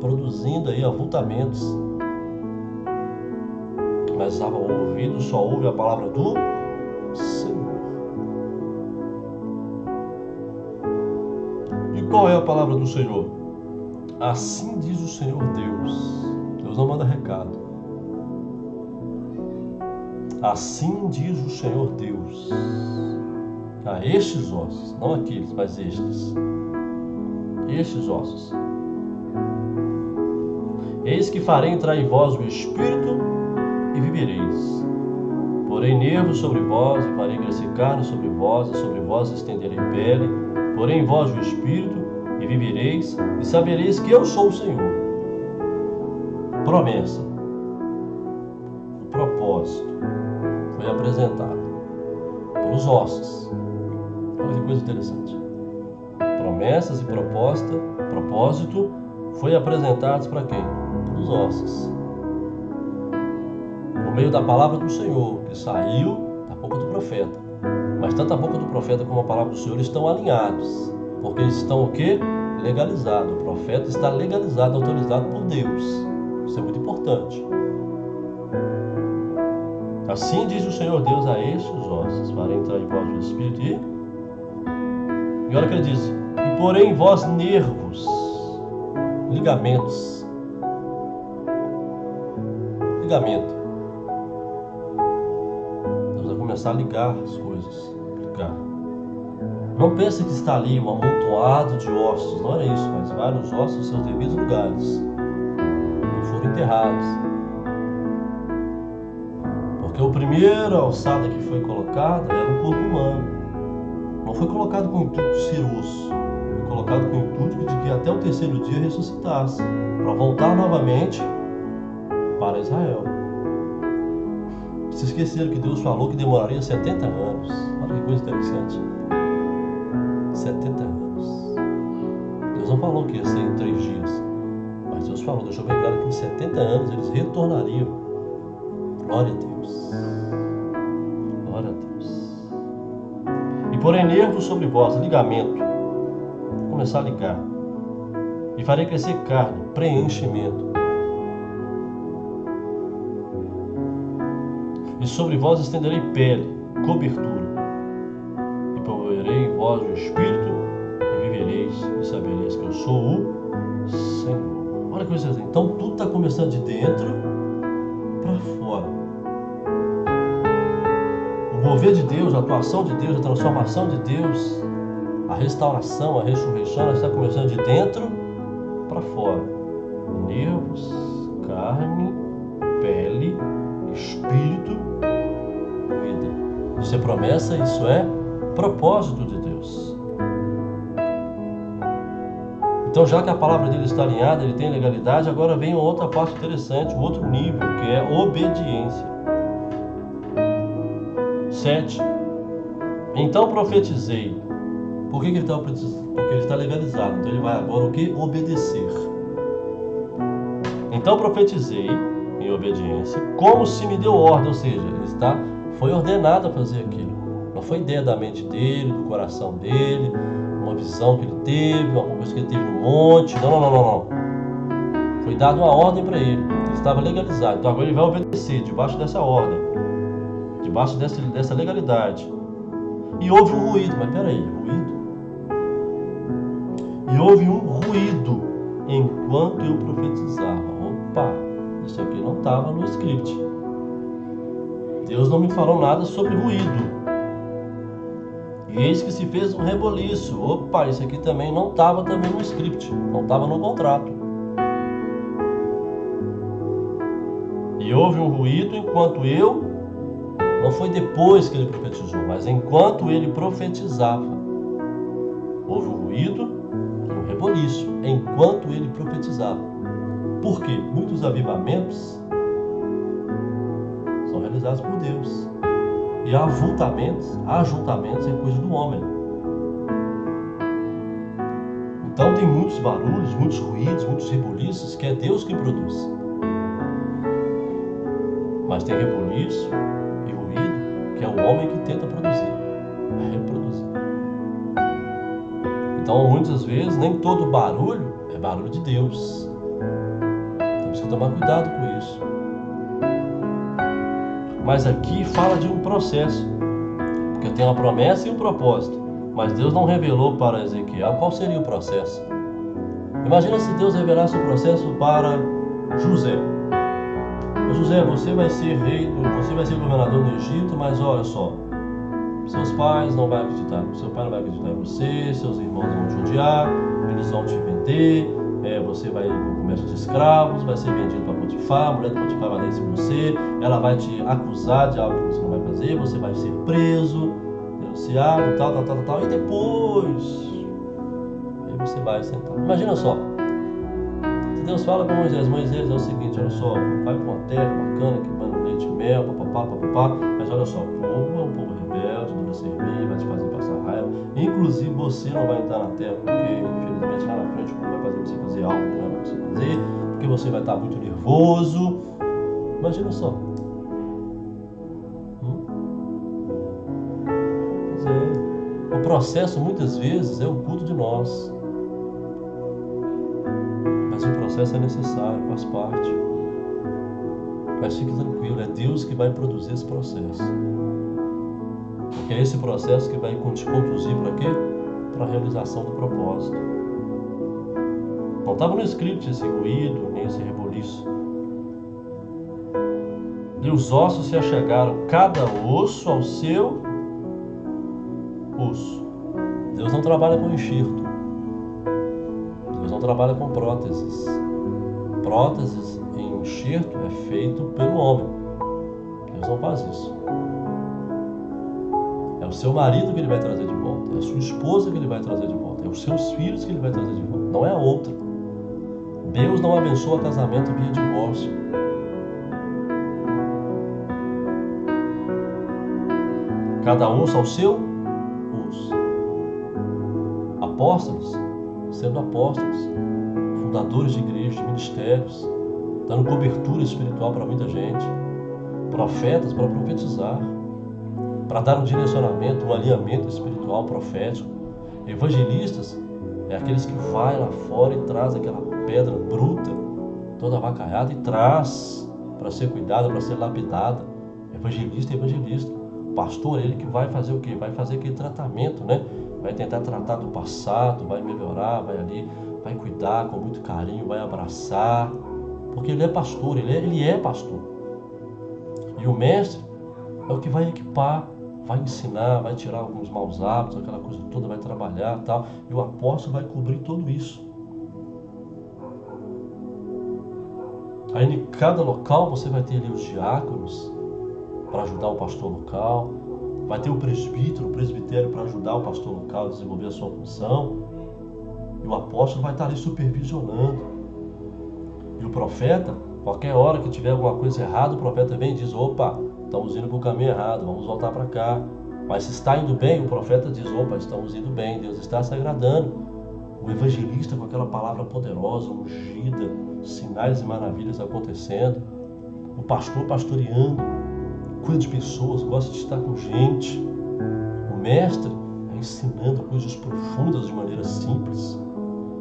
produzindo aí avultamentos, mas o ouvido só ouve a palavra do Senhor. E qual é a palavra do Senhor? Assim diz o Senhor Deus. Deus não manda recado. Assim diz o Senhor Deus a estes ossos, não aqueles, mas estes ossos. Eis que farei entrar em vós o Espírito e vivereis. Porém nervos sobre vós, e farei crescer carne sobre vós, e sobre vós estenderei pele. Porém em vós o Espírito, e vivereis, e sabereis que eu sou o Senhor. Promessa. O propósito foi apresentado para os ossos. Olha que coisa interessante. Promessas e propósito foi apresentados para quem? Para os ossos. Por meio da palavra do Senhor, que saiu da boca do profeta. Mas tanto a boca do profeta como a palavra do Senhor estão alinhados. Porque eles estão o quê? Legalizados. O profeta está legalizado, autorizado por Deus. Isso é muito importante. Assim diz o Senhor Deus a estes ossos: farei entrar em vós o Espírito e olha o que ele diz: e porém em vós nervos, ligamentos. Ligamento. Deus vai começar a ligar as coisas. Ligar. Não pense que está ali um amontoado de ossos. Não era isso, mas vários ossos em seus devidos lugares. Não foram enterrados. Porque a primeira alçada que foi colocada era o corpo humano. Não foi colocado com o intuito de ser osso. Foi colocado com o intuito de que até o 3º dia ressuscitasse. Para voltar novamente para Israel. Se esqueceram que Deus falou que demoraria 70 anos. Olha que coisa interessante. 70 anos. Deus não falou que ia ser em 3 dias. Mas Deus falou, deixou bem claro que em 70 anos eles retornariam. Glória a Deus. Glória a Deus. E porém nervos sobre vós, ligamento. Vou começar a ligar. E farei crescer carne, preenchimento. E sobre vós estenderei pele, cobertura. E proverei em vós o Espírito, e vivereis, e sabereis que eu sou o Senhor. Olha que coisa assim. Então tudo está começando de dentro para fora. O mover de Deus, a atuação de Deus, a transformação de Deus, a restauração, a ressurreição, ela está começando de dentro para fora. Nervos, carne, pele, espírito, vida. Isso é promessa, isso é propósito de Deus. Então, já que a palavra dele está alinhada, ele tem legalidade, agora vem uma outra parte interessante, um outro nível, que é obediência. 7. Então profetizei. Por que ele está profetizando? Porque ele está legalizado. Então ele vai agora o que? Obedecer. Então profetizei em obediência, como se me deu ordem, ou seja, foi ordenado a fazer aquilo. Não foi ideia da mente dele, do coração dele, uma visão que ele teve, uma coisa que ele teve no monte. Não. Foi dada uma ordem para ele. Ele estava legalizado. Então agora ele vai obedecer debaixo dessa ordem, debaixo dessa legalidade. E houve um ruído. Mas peraí, ruído? E houve um ruído enquanto eu profetizava. Opa, deixa isso aqui não estava no script. Deus não me falou nada sobre ruído. E eis que se fez um reboliço. Opa, isso aqui também não estava também no script, não estava no contrato. E houve um ruído enquanto não foi depois que ele profetizou, mas enquanto ele profetizava. Houve um ruído e um reboliço enquanto ele profetizava. Por quê? Muitos avivamentos são realizados por Deus. E ajuntamentos é coisa do homem. Então tem muitos barulhos, muitos ruídos, muitos reboliços que é Deus que produz. Mas tem reboliço e ruído que é o homem que tenta produzir, reproduzir. Então muitas vezes nem todo barulho é barulho de Deus. Temos que tomar cuidado com isso. Mas aqui fala de um processo, porque tem uma promessa e um propósito, mas Deus não revelou para Ezequiel qual seria o processo. Imagina se Deus revelasse o processo para José. José, você vai ser rei, você vai ser governador no Egito, mas olha só, seus pais não vão acreditar, seu pai não vai acreditar em você, seus irmãos vão te odiar, eles vão te vender, você vai ir para o comércio de escravos, vai ser vendido para Potifar, a mulher de Potifar vai dar isso em você, ela vai te acusar de algo que você não vai fazer, você vai ser preso, denunciado, tal, e depois aí você vai sentar. Imagina só, se Deus fala com Moisés é o seguinte, olha só, vai para uma terra bacana, que manda leite e mel, papapá, mas olha só, o povo é um povo rebelde, não vai servir, vai te fazer passar raiva, inclusive você não vai entrar na terra, porque infelizmente lá na frente o povo vai fazer você fazer algo que não é para você fazer, porque você vai estar muito nervoso. Imagina só. Pois é. O processo muitas vezes é oculto de nós. Mas o processo é necessário, faz parte. Mas fique tranquilo, é Deus que vai produzir esse processo. Porque é esse processo que vai te conduzir para quê? Para a realização do propósito. Não estava no script esse ruído, nem esse reboliço. E os ossos se achegaram, cada osso ao seu osso. Deus não trabalha com enxerto. Deus não trabalha com próteses. Próteses em enxerto é feito pelo homem. Deus não faz isso. É o seu marido que ele vai trazer de volta. É a sua esposa que ele vai trazer de volta. É os seus filhos que ele vai trazer de volta. Não é a outra. Deus não abençoa casamento via divórcio. Cada osso ao seu osso. Apóstolos, sendo apóstolos, fundadores de igrejas, de ministérios, dando cobertura espiritual para muita gente. Profetas para profetizar, para dar um direcionamento, um alinhamento espiritual profético. Evangelistas é aqueles que vai lá fora e traz aquela pedra bruta, toda avacalhada, e traz para ser cuidada, para ser lapidada. Evangelista é evangelista. Pastor é ele que vai fazer o quê? Vai fazer aquele tratamento, né? Vai tentar tratar do passado, vai melhorar, vai ali, vai cuidar com muito carinho, vai abraçar, porque ele é pastor, ele é pastor. E o mestre é o que vai equipar, vai ensinar, vai tirar alguns maus hábitos, aquela coisa toda, vai trabalhar e tal. E o apóstolo vai cobrir tudo isso. Aí em cada local você vai ter ali os diáconos para ajudar o pastor local. Vai ter o presbitério para ajudar o pastor local a desenvolver a sua função. E o apóstolo vai estar ali supervisionando. E o profeta, qualquer hora que tiver alguma coisa errada, o profeta vem e diz: opa, estamos indo para o caminho errado, vamos voltar para cá. Mas se está indo bem, o profeta diz: opa, estamos indo bem, Deus está se agradando. O evangelista com aquela palavra poderosa, ungida, sinais e maravilhas acontecendo. O pastor pastoreando, cuida de pessoas, gosta de estar com gente. O mestre ensinando coisas profundas de maneira simples.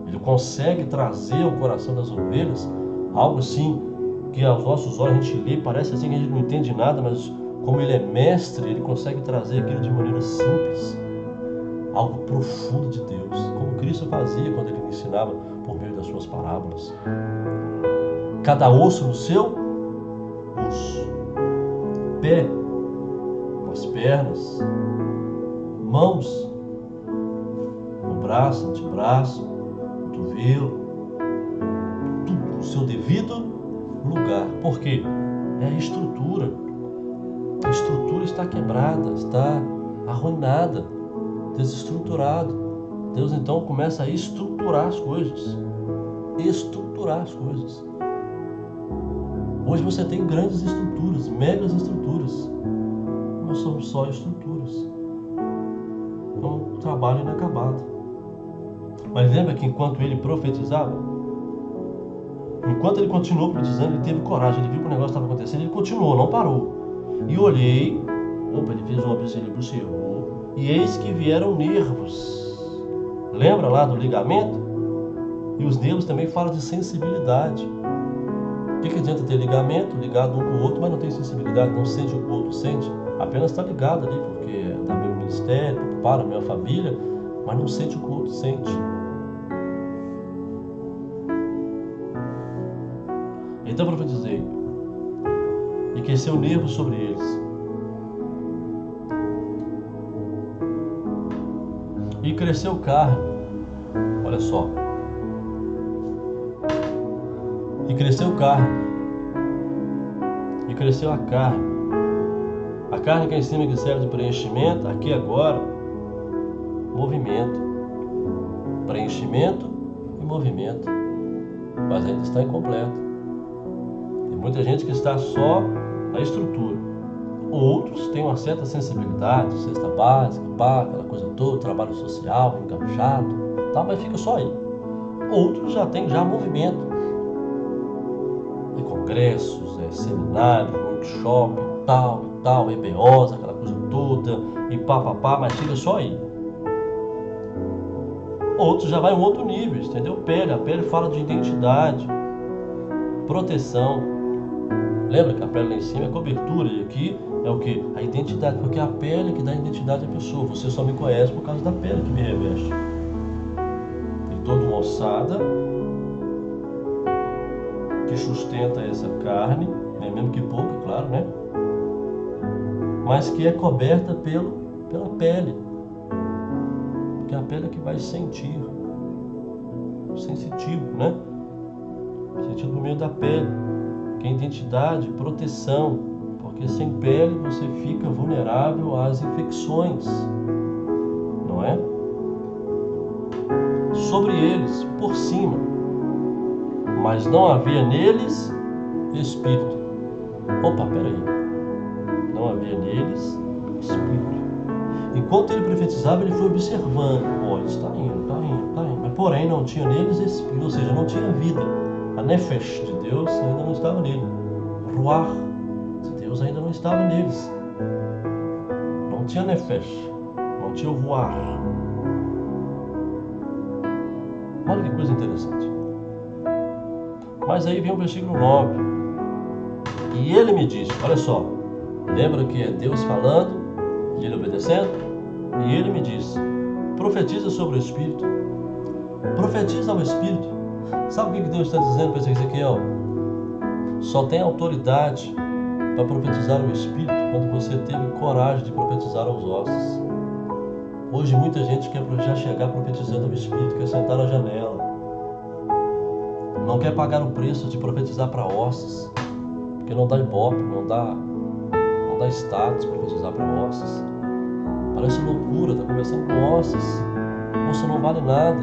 Ele consegue trazer ao coração das ovelhas algo assim que aos nossos olhos a gente lê, parece assim que a gente não entende nada, mas como ele é mestre, ele consegue trazer aquilo de maneira simples, algo profundo de Deus, como Cristo fazia quando ele ensinava por meio das suas parábolas. Cada osso no seu pé, as pernas, mãos, o braço, antebraço, cotovelo, tudo no seu devido lugar. Por quê? É a estrutura. A estrutura está quebrada, está arruinada, desestruturado. Deus então começa a estruturar as coisas. Estruturar as coisas. Hoje você tem grandes estruturas, megas estruturas. Nós somos só estruturas. É um trabalho inacabado. Mas lembra que enquanto ele profetizava, enquanto ele continuou profetizando, ele teve coragem, ele viu que o negócio estava acontecendo, ele continuou, não parou. E olhei, ele fez uma observação, ele observou, e eis que vieram nervos. Lembra lá do ligamento? E os nervos também falam de sensibilidade. O que adianta ter ligamento ligado um com o outro, mas não tem sensibilidade, não sente o que o outro sente? Apenas está ligado ali, porque é da meu ministério, para a minha família, mas não sente o que o outro sente. Então eu profetizei, e cresceu o nervo sobre eles. E cresceu carne, olha só. E cresceu carne, e cresceu a carne. A carne que é em cima, que serve de preenchimento, aqui agora, movimento. Preenchimento e movimento. Mas ainda está incompleto. Tem muita gente que está só na estrutura. Outros têm uma certa sensibilidade, cesta básica, aquela coisa toda, trabalho social, enganchado, tá, mas fica só aí. Outros já têm movimento. Congressos, seminários, workshop, tal, EBOs, aquela coisa toda, e pá, mas fica só aí. Outros já vai um outro nível, entendeu? A pele fala de identidade, proteção. Lembra que a pele lá em cima é cobertura, e aqui é o que? A identidade, porque é a pele que dá identidade à pessoa. Você só me conhece por causa da pele que me reveste. Tem toda uma ossada que sustenta essa carne, mesmo que pouco, claro, né? Mas que é coberta pela pele, porque a pele é que vai sentir, sensitivo, né? Sentido no meio da pele, que é identidade, proteção, porque sem pele você fica vulnerável às infecções, não é? Sobre eles, por cima, mas não havia neles espírito. Peraí. Não havia neles espírito. Enquanto ele profetizava, ele foi observando. Está indo. Mas porém não tinha neles espírito, ou seja, não tinha vida. A nefesh de Deus ainda não estava nele. Ruach de Deus ainda não estava neles. Não tinha nefesh. Não tinha o ruach. Olha que coisa interessante. Mas aí vem o versículo 9. E ele me disse, olha só, lembra que é Deus falando e ele obedecendo? E ele me disse, profetiza sobre o Espírito. Profetiza ao Espírito. Sabe o que Deus está dizendo para Ezequiel? Só tem autoridade para profetizar o Espírito quando você teve coragem de profetizar aos ossos. Hoje muita gente quer já chegar profetizando o Espírito, quer sentar na janela. Não quer pagar o preço de profetizar para ossos, porque não dá ibope, não dá status profetizar para ossos. Parece loucura, está conversando com ossos. Osso não vale nada.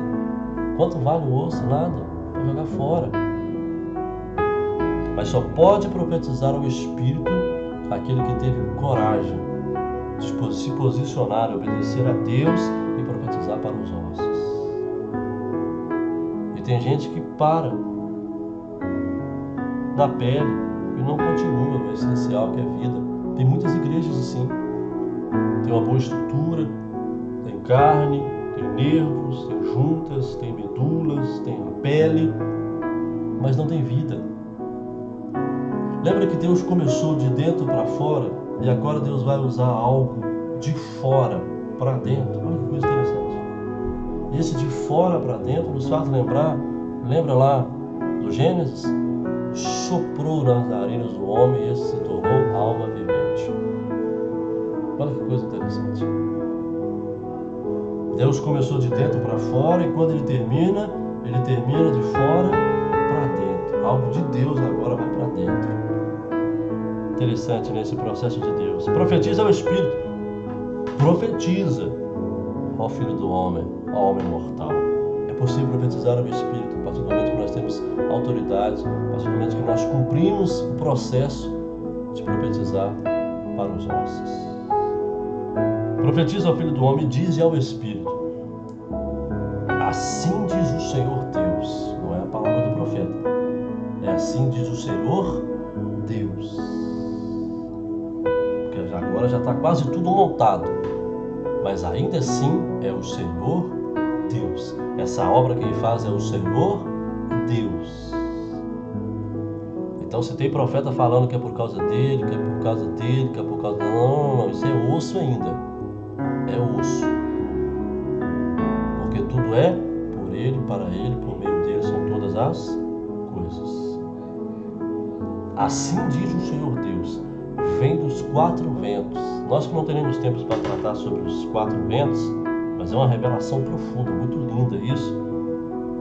Quanto vale o osso? Nada. Vai jogar fora. Mas só pode profetizar o Espírito aquele que teve coragem de se posicionar, obedecer a Deus e profetizar para os ossos. E tem gente que para na pele e não continua no essencial que é vida. Tem muitas igrejas assim. Tem uma boa estrutura, tem carne, tem nervos, tem juntas, tem medulas, tem a pele, mas não tem vida. Lembra que Deus começou de dentro para fora e agora Deus vai usar algo de fora para dentro. Olha que coisa interessante. Esse de fora para dentro nos faz lembra lá do Gênesis? soprou nas narinas do homem e esse se tornou alma vivente. Olha que coisa interessante. Deus começou de dentro para fora e quando ele termina de fora para dentro. Algo de Deus agora vai para dentro. Interessante nesse processo de Deus. Profetiza ao Espírito. Profetiza ao Filho do Homem, ao homem mortal. É possível profetizar ao Espírito, a partir do momento que nós temos autoridade, a partir do momento que nós cumprimos o processo de profetizar para os ossos. Profetiza ao Filho do Homem e diz ao Espírito: assim diz o Senhor Deus. Não é a palavra do profeta. É assim diz o Senhor Deus. Porque agora já está quase tudo montado. Mas ainda assim é o Senhor Deus. Essa obra que ele faz é o Senhor Deus. Então se tem profeta falando que é por causa dele, que é por causa dele, que é por causa... Não, isso é osso ainda. É osso. Porque tudo é por ele, para ele, por meio dele, são todas as coisas. Assim diz o Senhor Deus, vem dos quatro ventos. Nós que não teremos tempo para tratar sobre os quatro ventos, mas é uma revelação profunda, muito linda isso.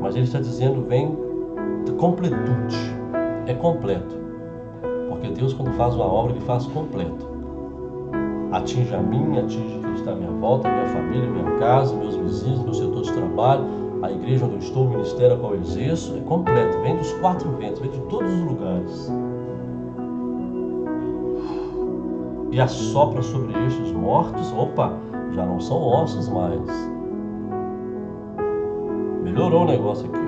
Mas ele está dizendo, vem de completude. É completo. Porque Deus, quando faz uma obra, ele faz completo. Atinge a mim, atinge quem está à minha volta, minha família, minha casa, meus vizinhos, meu setor de trabalho, a igreja onde eu estou, o ministério a qual eu exerço. É completo. Vem dos quatro ventos, vem de todos os lugares. E assopra sobre estes mortos. Opa, já não são ossos mais. Melhorou o negócio aqui, ó.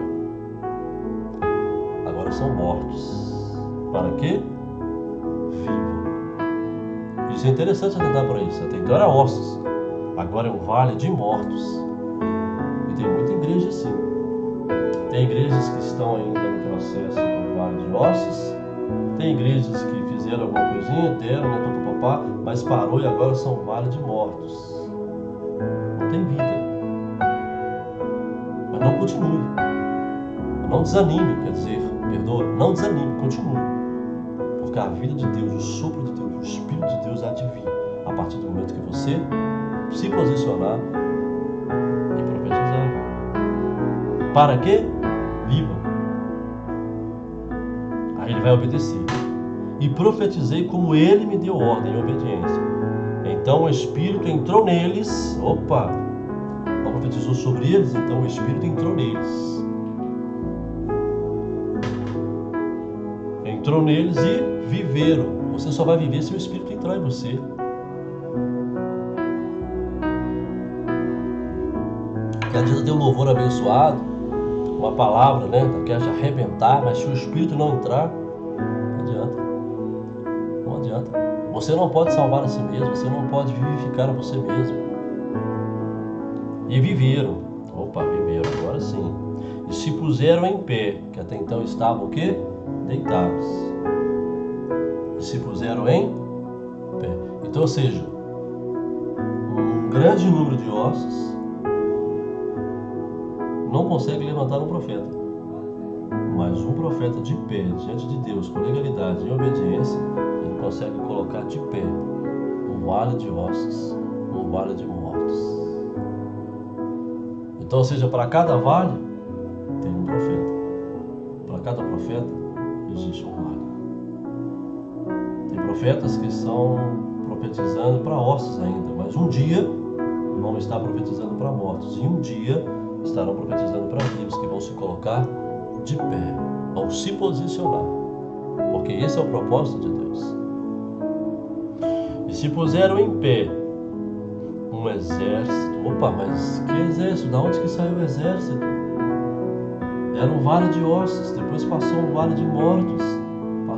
Agora são mortos. Para quê? Vivam. Isso é interessante atentar para isso. Até então era ossos. Agora é um vale de mortos. E tem muita igreja assim. Tem igrejas que estão ainda no processo do vale de ossos. Tem igrejas que fizeram alguma coisinha, deram, né, papapá, mas parou e agora são vale de mortos. Não tem vida. Mas não continue. Não desanime, quer dizer, perdoa, não desanime, continue. Porque a vida de Deus, o sopro de Deus, o Espírito de Deus há de vir a partir do momento que você se posicionar e profetizar. Para quê? Viva. Aí ele vai obedecer. E profetizei como ele me deu ordem em obediência. Então o Espírito entrou neles. Opa! Não profetizou sobre eles, então o Espírito entrou neles. Entrou neles e viveram. Você só vai viver se o Espírito entrar em você. Que adianta ter um louvor abençoado, uma palavra, né? Que haja arrebentar, mas se o Espírito não entrar, não adianta. Não adianta. Você não pode salvar a si mesmo, você não pode vivificar a você mesmo. E viveram. Opa, viveram, agora sim. E se puseram em pé, que até então estavam o quê? Deitados. E se puseram em pé. Então, ou seja, um grande número de ossos não consegue levantar um profeta. Mas um profeta de pé, diante de Deus, com legalidade e obediência, ele consegue colocar de pé um vale de ossos, um vale de mortos. Então, ou seja, para cada vale, tem um profeta. Para cada profeta, existe um vale. Tem profetas que estão profetizando para ossos ainda, mas um dia vão estar profetizando para mortos. E um dia estarão profetizando para vivos, que vão se colocar de pé, vão se posicionar. Porque esse é o propósito de Deus. E se puseram em pé um exército. Opa, mas que exército? Da onde que saiu o exército? Era um vale de ossos, depois passou um vale de mortos,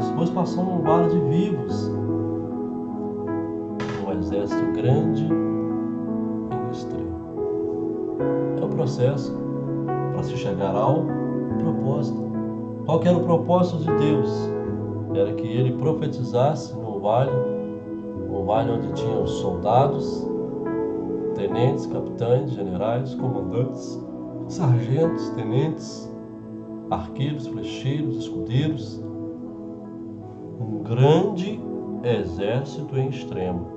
depois passou um vale de vivos. Um exército grande e extremo. É o processo para se chegar ao propósito. Qual que era o propósito de Deus? Era que ele profetizasse no vale, um vale onde tinham soldados, tenentes, capitães, generais, comandantes, sargentos, tenentes, arqueiros, flecheiros, escudeiros, grande exército em extremo.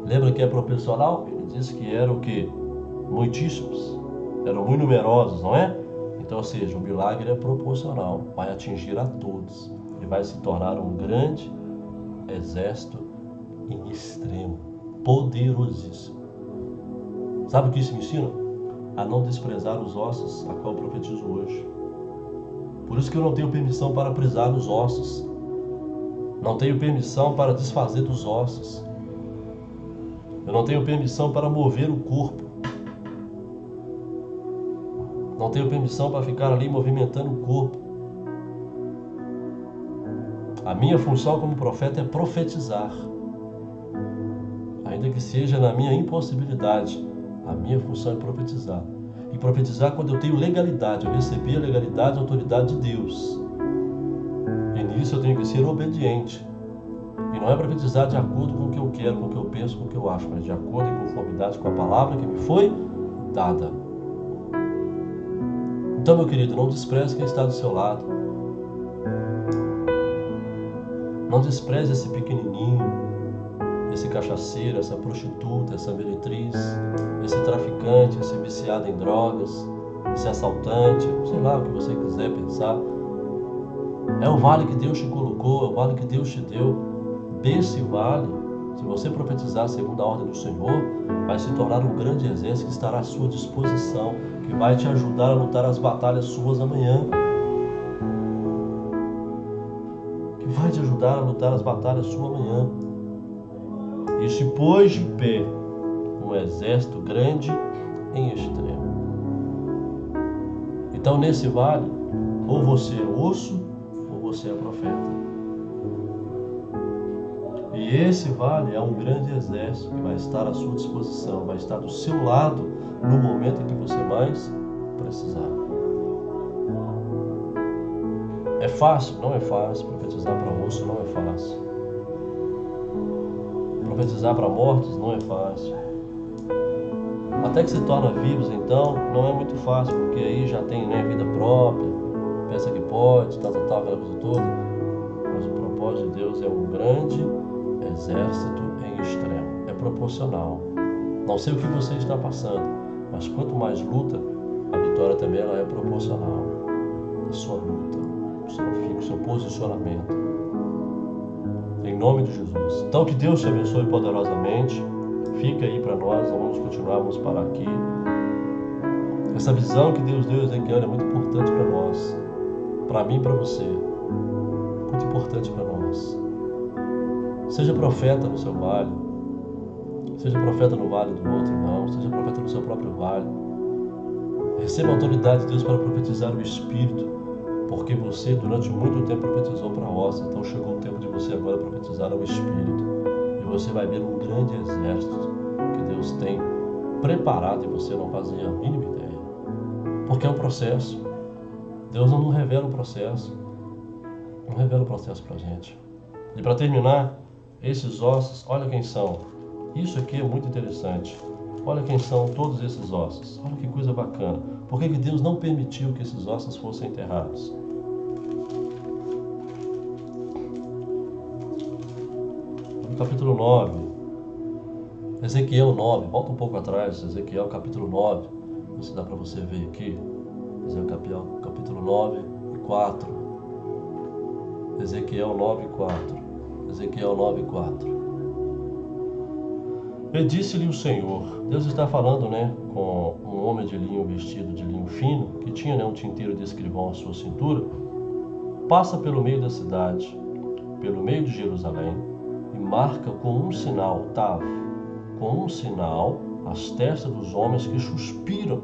Lembra que é proporcional? Ele disse que era o quê? Muitíssimos. Eram muito numerosos, não é? Então, ou seja, o milagre é proporcional. Vai atingir a todos. E vai se tornar um grande exército em extremo. Poderosíssimo. Sabe o que isso me ensina? A não desprezar os ossos, a qual eu profetizo hoje. Por isso que eu não tenho permissão para prisar os ossos. Não tenho permissão para desfazer dos ossos. Eu não tenho permissão para mover o corpo. Não tenho permissão para ficar ali movimentando o corpo. A minha função como profeta é profetizar. Ainda que seja na minha impossibilidade, a minha função é profetizar. E profetizar quando eu tenho legalidade. Eu recebi a legalidade e a autoridade de Deus. E nisso eu tenho que ser obediente. E não é profetizar de acordo com o que eu quero, com o que eu penso, com o que eu acho, mas de acordo e conformidade com a palavra que me foi dada. Então, meu querido, não despreze quem está do seu lado. Não despreze esse pequenininho, esse cachaceiro, essa prostituta, essa meretriz, esse traficante, esse viciado em drogas, esse assaltante, sei lá o que você quiser pensar. É o vale que Deus te colocou, é o vale que Deus te deu. Desse vale, se você profetizar segundo a ordem do Senhor, vai se tornar um grande exército que estará à sua disposição, que vai te ajudar a lutar as batalhas suas amanhã. Que vai te ajudar a lutar as batalhas suas amanhã. E se pôs de pé um exército grande em extremo. Então nesse vale, ou você é osso, ou você é profeta. E esse vale é um grande exército que vai estar à sua disposição, vai estar do seu lado no momento em que você mais precisar. É fácil? Não é fácil. Profetizar para osso não é fácil. Profetizar para mortos não é fácil. Até que se torna vivos, então, não é muito fácil, porque aí já tem, né, vida própria, pensa que pode, tal, aquela coisa toda. Mas o propósito de Deus é um grande exército em extremo. É proporcional. Não sei o que você está passando, mas quanto mais luta, a vitória também ela é proporcional. A sua luta, o seu fim, o seu posicionamento. Em nome de Jesus. Então que Deus te abençoe poderosamente. Fica aí para nós, vamos continuar, vamos parar aqui. Essa visão que Deus deu a Ezequiel é muito importante para nós. Para mim e para você. Muito importante para nós. Seja profeta no seu vale. Seja profeta no vale do outro, não. Seja profeta no seu próprio vale. Receba a autoridade de Deus para profetizar o Espírito. Porque você durante muito tempo profetizou para ossos. Então chegou o tempo de você agora profetizar ao Espírito. E você vai ver um grande exército que Deus tem preparado e você não fazia a mínima ideia. Porque é um processo. Deus não revela o processo. Não revela o processo para a gente. E para terminar, esses ossos, olha quem são. Isso aqui é muito interessante. Olha quem são todos esses ossos. Olha que coisa bacana. Por que Deus não permitiu que esses ossos fossem enterrados? No capítulo 9, Ezequiel 9, volta um pouco atrás, Ezequiel capítulo 9, se dá para você ver aqui. Ezequiel capítulo 9 e 4. Ezequiel 9 e 4. Ezequiel 9 e 4. E disse-lhe o Senhor, Deus está falando, né, com um homem de linho vestido de linho fino, que tinha, né, um tinteiro de escrivão à sua cintura, passa pelo meio da cidade, pelo meio de Jerusalém, e marca com um sinal, Tav, com um sinal, as testas dos homens que suspiram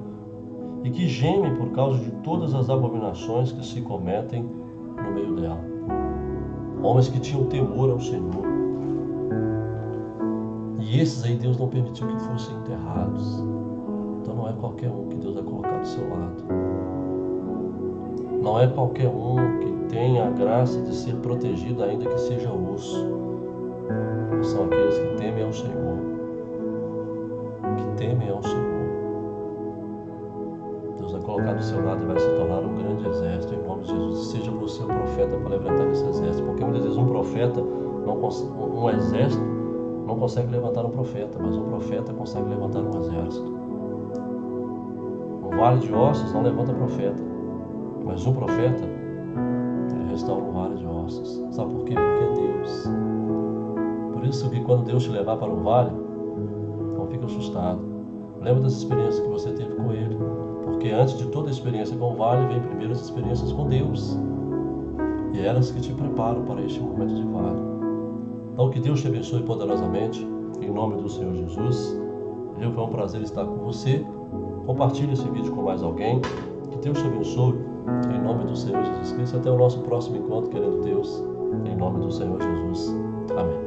e que gemem por causa de todas as abominações que se cometem no meio dela. Homens que tinham temor ao Senhor. E esses aí Deus não permitiu que fossem enterrados. Então não é qualquer um que Deus vai colocar do seu lado. Não é qualquer um que tenha a graça de ser protegido ainda que seja osso. São aqueles que temem ao Senhor. Que temem ao Senhor. Deus vai colocar do seu lado e vai se tornar um grande exército em nome de Jesus. Seja você o profeta para levantar esse exército. Porque muitas vezes um profeta profeta, um exército não consegue levantar um profeta, mas um profeta consegue levantar um exército. Um vale de ossos não levanta profeta, mas um profeta, ele restaura um vale de ossos. Sabe por quê? Porque é Deus. Por isso que quando Deus te levar para um vale, não fica assustado. Lembra das experiências que você teve com Ele, porque antes de toda experiência com o vale, vem primeiro as experiências com Deus. E é elas que te preparam para este momento de vale. Então que Deus te abençoe poderosamente, em nome do Senhor Jesus. Foi um prazer estar com você. Compartilhe esse vídeo com mais alguém. Que Deus te abençoe, em nome do Senhor Jesus Cristo. Até o nosso próximo encontro, querendo Deus, em nome do Senhor Jesus. Amém.